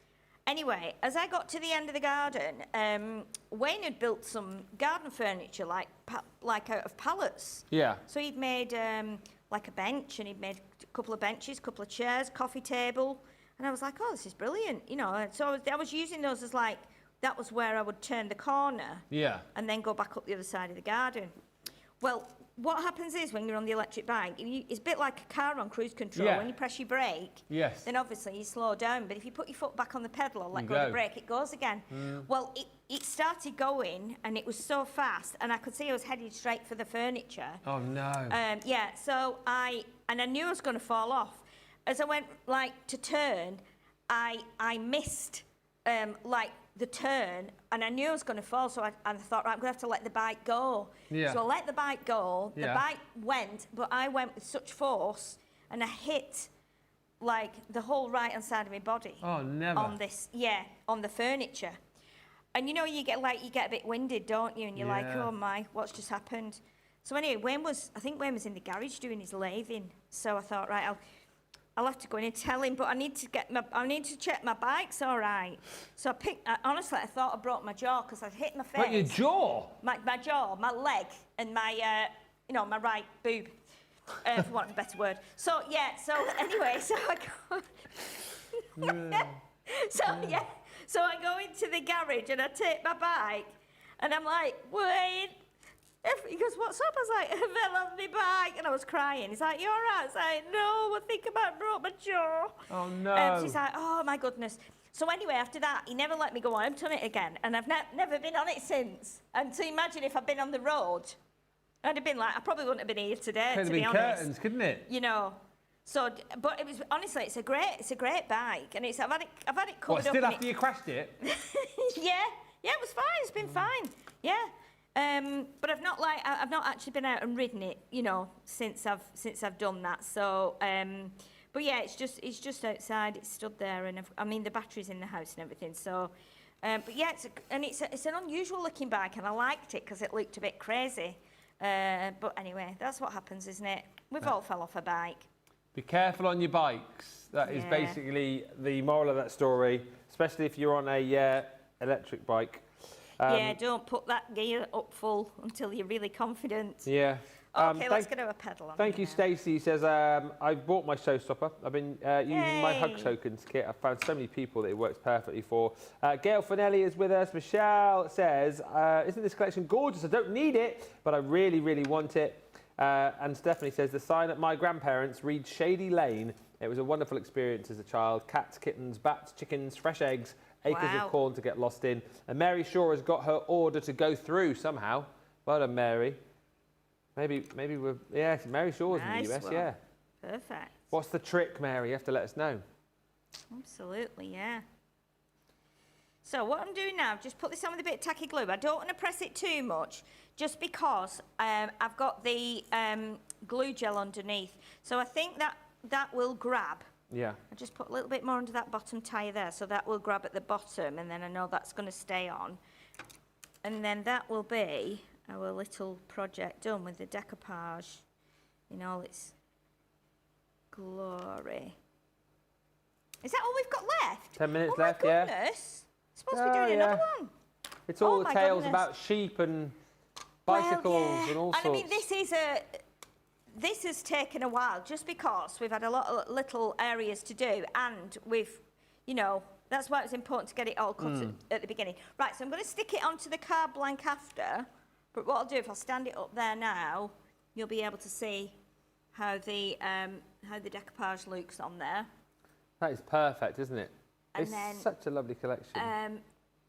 Anyway, as I got to the end of the garden, Wayne had built some garden furniture, like out of pallets. Yeah. So he'd made like a bench, and he'd made a couple of benches, a couple of chairs, coffee table, and I was like, oh, this is brilliant, you know. And so I was using those as like, that was where I would turn the corner and then go back up the other side of the garden. Well, what happens is when you're on the electric bike, it's a bit like a car on cruise control. When you press your brake, then obviously you slow down. But if you put your foot back on the pedal or let go of the brake, it goes again. Well, it started going, and it was so fast, and I could see I was headed straight for the furniture. Oh, no. Yeah, so I knew I was going to fall off. As I went, like, to turn, I missed, like, the turn, and I knew I was going to fall, so I thought, right, I'm going to have to let the bike go. Yeah. So I let the bike go. The bike went, but I went with such force, and I hit, like, the whole right-hand side of my body. Oh, never. On this, on the furniture. And you know, you get a bit winded, don't you? And you're like, oh my, what's just happened? So anyway, I think Wayne was in the garage doing his lathing. So I thought, right, I'll have to go in and tell him, but I need to check my bike's all right. So honestly, I thought I broke my jaw because I hit my face. What, your jaw? My jaw, my leg, and my, my right boob, for want of a better word. So, yeah, so anyway, so I go... So I go into the garage and I take my bike and I'm like, wait. He goes, what's up? I was like, I fell off my bike and I was crying. He's like, you all right? I was like, no, I think I might broke my jaw. Oh, no. She's like, oh, my goodness. So anyway, after that, he never let me go home on it again. And I've never been on it since. And so imagine if I'd been on the road, I'd have been like, I probably wouldn't have been here today, to be honest. Curtains, couldn't it? You know. So, but it was, honestly, it's a great bike. And I've had it covered up. Still after you crashed it? Yeah, it was fine. It's been fine. Yeah. But I've not actually been out and ridden it, since I've done that. So, but yeah, it's just outside. It's stood there, and the battery's in the house and everything. So, but yeah, it's an unusual looking bike, and I liked it because it looked a bit crazy. But anyway, that's what happens, isn't it? We've all fell off a bike. Be careful on your bikes. That is basically the moral of that story, especially if you're on a electric bike. Yeah, don't put that gear up full until you're really confident. Yeah. Okay, let's go to a pedal on. Thank you, Stacey. He says, I've bought my showstopper. I've been using my hug tokens kit. I've found so many people that it works perfectly for. Gail Finelli is with us. Michelle says, isn't this collection gorgeous? I don't need it, but I really, really want it. And Stephanie says, the sign at my grandparents reads Shady Lane. It was a wonderful experience as a child. Cats, kittens, bats, chickens, fresh eggs, acres of corn to get lost in. And Mary Shaw has got her order to go through somehow. Well done, Mary. Maybe we're... Yeah, Mary Shaw's in the US, yeah. Perfect. What's the trick, Mary? You have to let us know. Absolutely, yeah. So what I'm doing now, I've just put this on with a bit of tacky glue. I don't want to press it too much, just because I've got the glue gel underneath. So I think that will grab. Yeah. I just put a little bit more under that bottom tie there, so that will grab at the bottom, and then I know that's going to stay on. And then that will be our little project done with the decoupage in all its glory. Is that all we've got left? 10 minutes Oh left, my goodness. Supposed to be doing another one. It's all the tales about sheep and bicycles and all sorts. And I mean, this has taken a while, just because we've had a lot of little areas to do, and we've, that's why it was important to get it all cut at the beginning. Right, so I'm going to stick it onto the card blank after, but what I'll do, if I stand it up there now, you'll be able to see how the decoupage looks on there. That is perfect, isn't it? And it's then, such a lovely collection.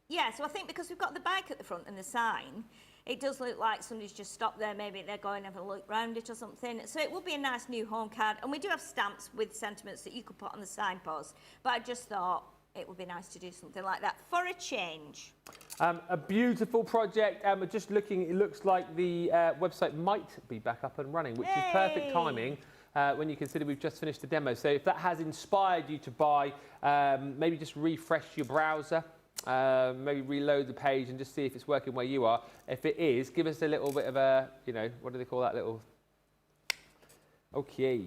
Yeah, so I think because we've got the bike at the front and the sign, it does look like somebody's just stopped there. Maybe they're going to have a look round it or something. So it would be a nice new home card. And we do have stamps with sentiments that you could put on the signpost. But I just thought it would be nice to do something like that for a change. A beautiful project. We're just looking, it looks like the website might be back up and running, which is perfect timing. When you consider we've just finished the demo. So if that has inspired you to buy, maybe just refresh your browser, maybe reload the page and just see if it's working where you are. If it is, give us a little bit of a, what do they call that little... Okay.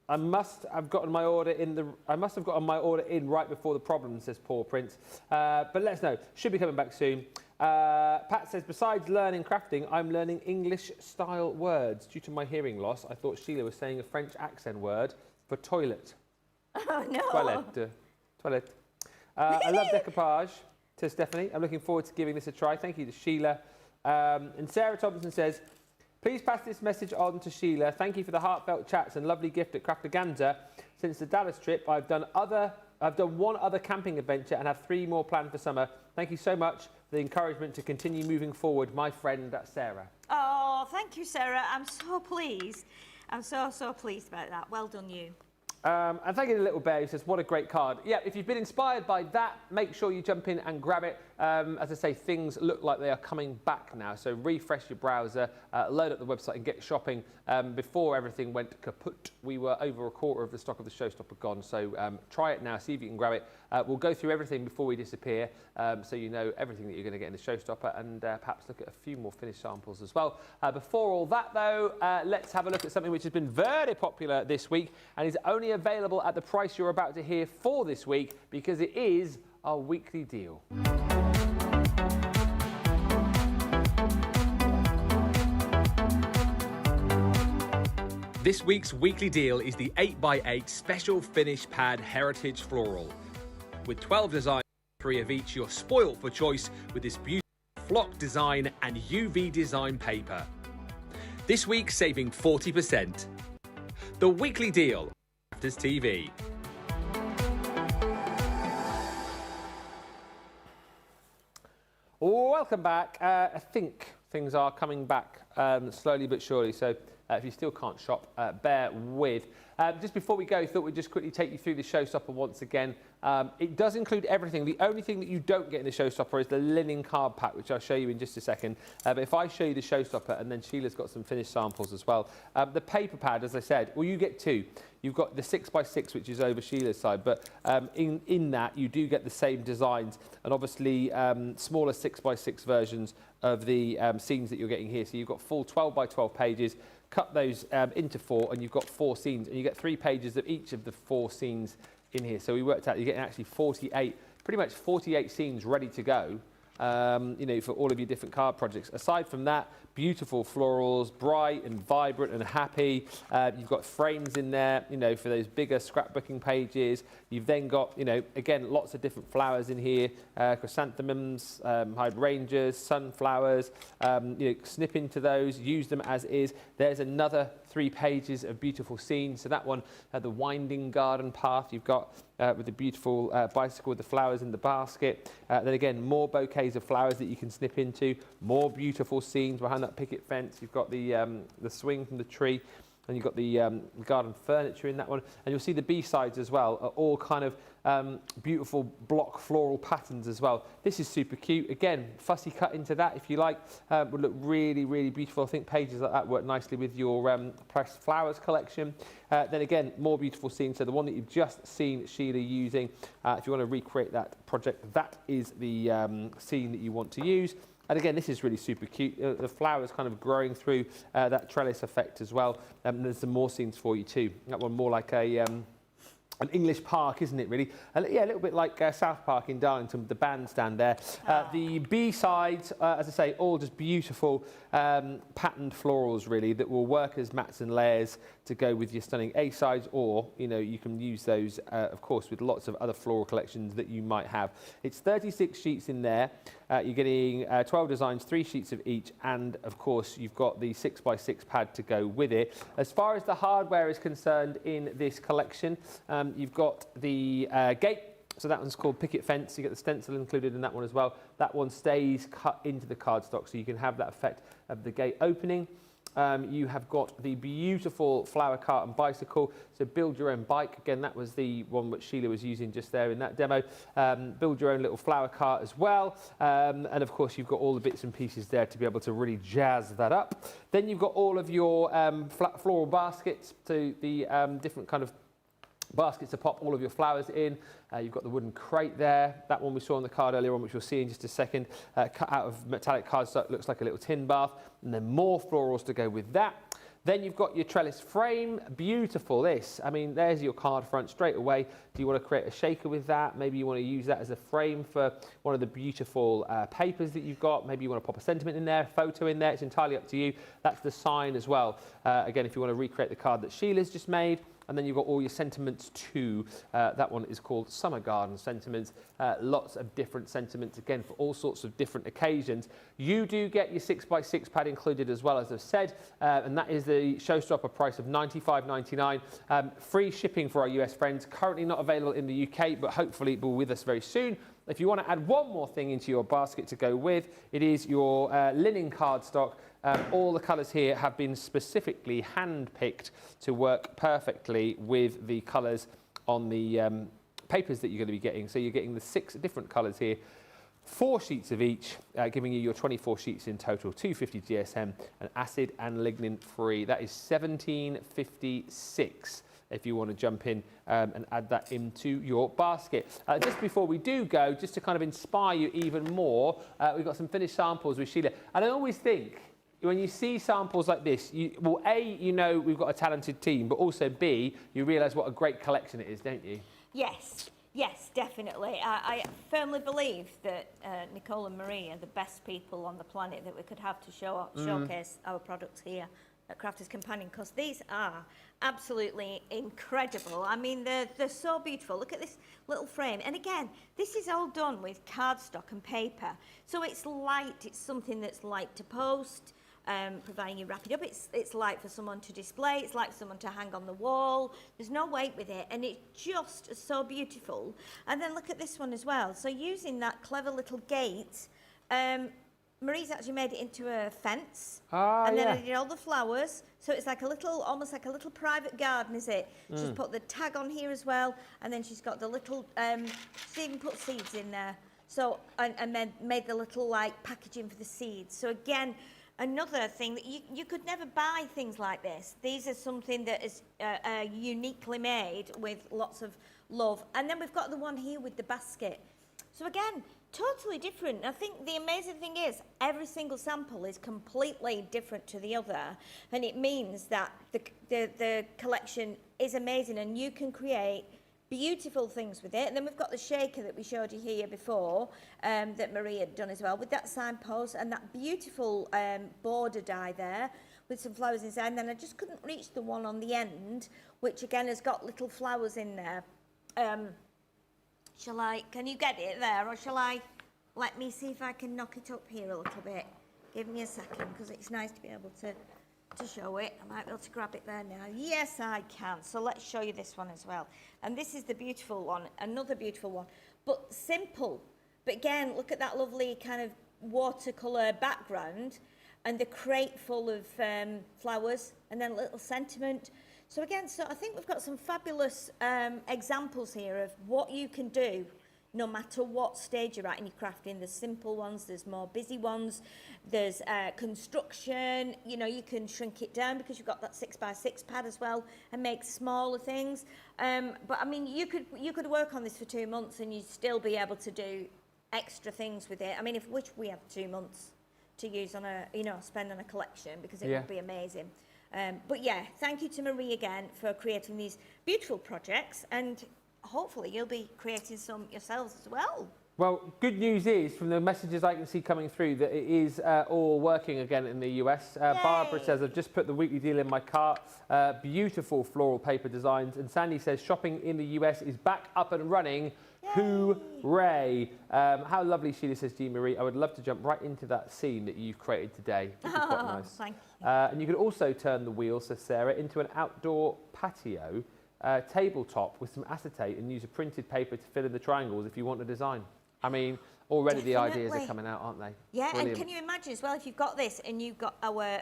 I must have gotten my order in right before the problem, says Paul Prince. But let us know. Should be coming back soon. Pat says, besides learning crafting, I'm learning English-style words. Due to my hearing loss, I thought Sheila was saying a French accent word for toilet. Oh, no. Toilet. I love decoupage, says Stephanie. I'm looking forward to giving this a try. Thank you to Sheila. And Sarah Thompson says, please pass this message on to Sheila. Thank you for the heartfelt chats and lovely gift at Crafterganza. Since the Dallas trip, I've done one other camping adventure and have 3 more planned for summer. Thank you so much for the encouragement to continue moving forward, my friend Sarah. Oh, thank you, Sarah. I'm so pleased. I'm so pleased about that. Well done, you. And thank you to Little Bear, who says, what a great card. Yeah, if you've been inspired by that, make sure you jump in and grab it. as I say, things look like they are coming back now. So refresh your browser, load up the website and get shopping. Before everything went kaput, we were over a quarter of the stock of the Showstopper gone. So try it now, see if you can grab it. We'll go through everything before we disappear, so you know everything that you're going to get in the Showstopper, and perhaps look at a few more finished samples as well. Before all that, though, let's have a look at something which has been very popular this week and is only available at the price you're about to hear for this week, because it is our weekly deal. This week's weekly deal is the 8x8 Special Finish Pad Heritage Floral. With 12 designs, 3 of each, you're spoilt for choice with this beautiful flock design and UV design paper. This week, saving 40%. The weekly deal on Crafters TV. Welcome back. I think things are coming back slowly but surely, so if you still can't shop, bear with. Just before we go, thought we'd just quickly take you through the Showstopper once again. It does include everything. The only thing that you don't get in the Showstopper is the linen card pack, which I'll show you in just a second. But if I show you the Showstopper, and then Sheila's got some finished samples as well. The paper pad, as I said, well, you get 2. You've got the 6x6, which is over Sheila's side, but in that you do get the same designs, and obviously smaller 6x6 versions of the scenes that you're getting here. So you've got full 12x12 pages. Cut those into 4, and you've got 4 scenes, and you get 3 pages of each of the 4 scenes in here. So we worked out you're getting actually 48, pretty much 48 scenes ready to go, you know, for all of your different card projects. Aside from that, beautiful florals, bright and vibrant and happy. You've got frames in there, you know, for those bigger scrapbooking pages. You've then got, you know, again, lots of different flowers in here, chrysanthemums, hydrangeas, sunflowers. You know, snip into those, use them as is. There's another 3 pages of beautiful scenes. So that one, the winding garden path you've got with the beautiful bicycle with the flowers in the basket. Then again, more bouquets of flowers that you can snip into, more beautiful scenes behind that picket fence. You've got the swing from the tree, and you've got the garden furniture in that one. And you'll see the B-sides as well are all kind of beautiful block floral patterns as well. This is super cute. Again, fussy cut into that if you like. Would look really, really beautiful. I think pages like that work nicely with your pressed flowers collection. Then again, more beautiful scenes. So the one that you've just seen Sheila using, if you want to recreate that project, that is the scene that you want to use. And again, this is really super cute. The flowers kind of growing through that trellis effect as well. There's some more scenes for you too. That one more like an English park, isn't it, really? Yeah, a little bit like South Park in Darlington, the bandstand there. The B-sides, as I say, all just beautiful patterned florals, really, that will work as mats and layers to go with your stunning A-sides, or, you know, you can use those, of course, with lots of other floral collections that you might have. It's 36 sheets in there. You're getting 12 designs, 3 sheets of each, and, of course, you've got the 6x6 pad to go with it. As far as the hardware is concerned in this collection, you've got the gate. So that one's called picket fence. You get the stencil included in that one as well. That one stays cut into the cardstock, so you can have that effect of the gate opening. You have got the beautiful flower cart and bicycle. So build your own bike. Again, that was the one which Sheila was using just there in that demo. Build your own little flower cart as well. And of course, you've got all the bits and pieces there to be able to really jazz that up. Then you've got all of your floral baskets to the different kind of baskets to pop all of your flowers in. You've got the wooden crate there. That one we saw on the card earlier on, which you'll see in just a second. Cut out of metallic cardstock, looks like a little tin bath. And then more florals to go with that. Then you've got your trellis frame. Beautiful, this. I mean, there's your card front straight away. Do you want to create a shaker with that? Maybe you want to use that as a frame for one of the beautiful papers that you've got. Maybe you want to pop a sentiment in there, a photo in there. It's entirely up to you. That's the sign as well. Again, if you want to recreate the card that Sheila's just made. And then you've got all your sentiments too. That one is called Summer Garden Sentiments. Lots of different sentiments, again, for all sorts of different occasions. You do get your 6x6 pad included as well, as I've said, and that is the Showstopper price of $95.99. Free shipping for our US friends. Currently not available in the UK, but hopefully it will be with us very soon. If you want to add one more thing into your basket to go with, it is your linen cardstock. All the colours here have been specifically hand-picked to work perfectly with the colours on the papers that you're going to be getting. So you're getting the 6 different colours here. 4 sheets of each, giving you your 24 sheets in total, 250 GSM and acid and lignin free. That is 17.56 if you want to jump in and add that into your basket. Just before we do go, just to kind of inspire you even more, we've got some finished samples with Sheila. And I always think, when you see samples like this, well, A, you know we've got a talented team, but also B, you realise what a great collection it is, don't you? Yes. Yes, definitely. I firmly believe that Nicole and Marie are the best people on the planet that we could have to showcase our products here at Crafters Companion, because these are absolutely incredible. I mean, they're so beautiful. Look at this little frame. And again, this is all done with cardstock and paper. So it's light. It's something that's light to post. Providing you wrap it up, it's light for someone to display, it's light for someone to hang on the wall. There's no weight with it, and it's just so beautiful. And then look at this one as well. So using that clever little gate, Marie's actually made it into a fence, and then I did all the flowers. So it's like a little, almost like a little private garden, is it? She's put the tag on here as well, and then she's got the little, she's even put seeds in there. So and then made the little like packaging for the seeds. So again, another thing that you could never buy things like this. These are something that is uniquely made with lots of love. And then we've got the one here with the basket. So again, totally different. I think the amazing thing is every single sample is completely different to the other. And it means that the collection is amazing, and you can create beautiful things with it. And then we've got the shaker that we showed you here before, that Marie had done as well, with that signpost and that beautiful border die there with some flowers inside. And then I just couldn't reach the one on the end, which again has got little flowers in there. Can you get it there, or shall I, let me see if I can knock it up here a little bit. Give me a second, because it's nice to be able to show it. I might be able to grab it there now. Yes, I can. So let's show you this one as well. And this is the beautiful one, another beautiful one, but simple. But again, look at that lovely kind of watercolour background and the crate full of flowers, and then a little sentiment. So again, so I think we've got some fabulous examples here of what you can do no matter what stage you're at in your crafting. There's simple ones, there's more busy ones, there's construction. You know, you can shrink it down because you've got that 6x6 pad as well and make smaller things. But I mean, you could work on this for 2 months and you'd still be able to do extra things with it. I mean, which we have 2 months to use on a, spend on a collection, because it would be amazing. But yeah, thank you to Marie again for creating these beautiful projects, and hopefully you'll be creating some yourselves as well. Well, good news is, from the messages I can see coming through, that it is all working again in the US. Barbara says, I've just put the weekly deal in my cart. Beautiful floral paper designs. And Sandy says, shopping in the US is back up and running. Yay. Hooray. How lovely, Sheila says, Jean Marie. I would love to jump right into that scene that you've created today. Which is quite nice. Thank you. And you could also turn the wheel, says Sarah, into an outdoor patio tabletop with some acetate, and use a printed paper to fill in the triangles if you want a design. I mean, already the ideas are coming out, aren't they? Yeah, brilliant. And can you imagine as well, if you've got this and you've got our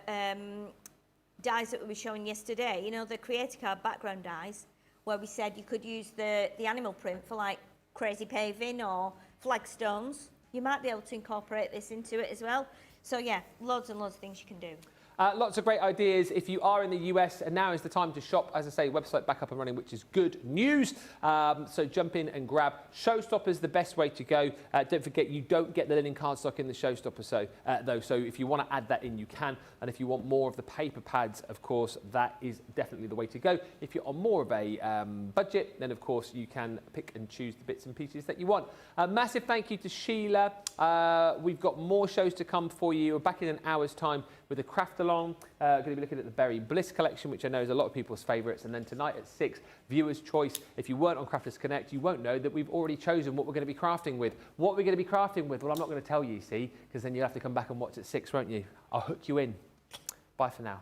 dies that we were showing yesterday, the creator card background dies, where we said you could use the animal print for like crazy paving or flagstones. You might be able to incorporate this into it as well. So yeah, loads and loads of things you can do. Lots of great ideas. If you are in the US, and now is the time to shop. As I say, website back up and running, which is good news. So jump in and grab. Showstopper's the best way to go. Don't forget, you don't get the linen cardstock in the Showstopper, though. So if you want to add that in, you can. And if you want more of the paper pads, of course, that is definitely the way to go. If you're on more of a budget, then of course you can pick and choose the bits and pieces that you want. Massive thank you to Sheila. We've got more shows to come for you. We're back in an hour's time with a craft along. Going to be looking at the Berry Bliss collection, which I know is a lot of people's favourites. And then tonight at 6, Viewer's Choice. If you weren't on Crafters Connect, you won't know that we've already chosen what we're going to be crafting with. What we're going to be crafting with? Well, I'm not going to tell you, see, because then you'll have to come back and watch at 6, won't you? I'll hook you in. Bye for now.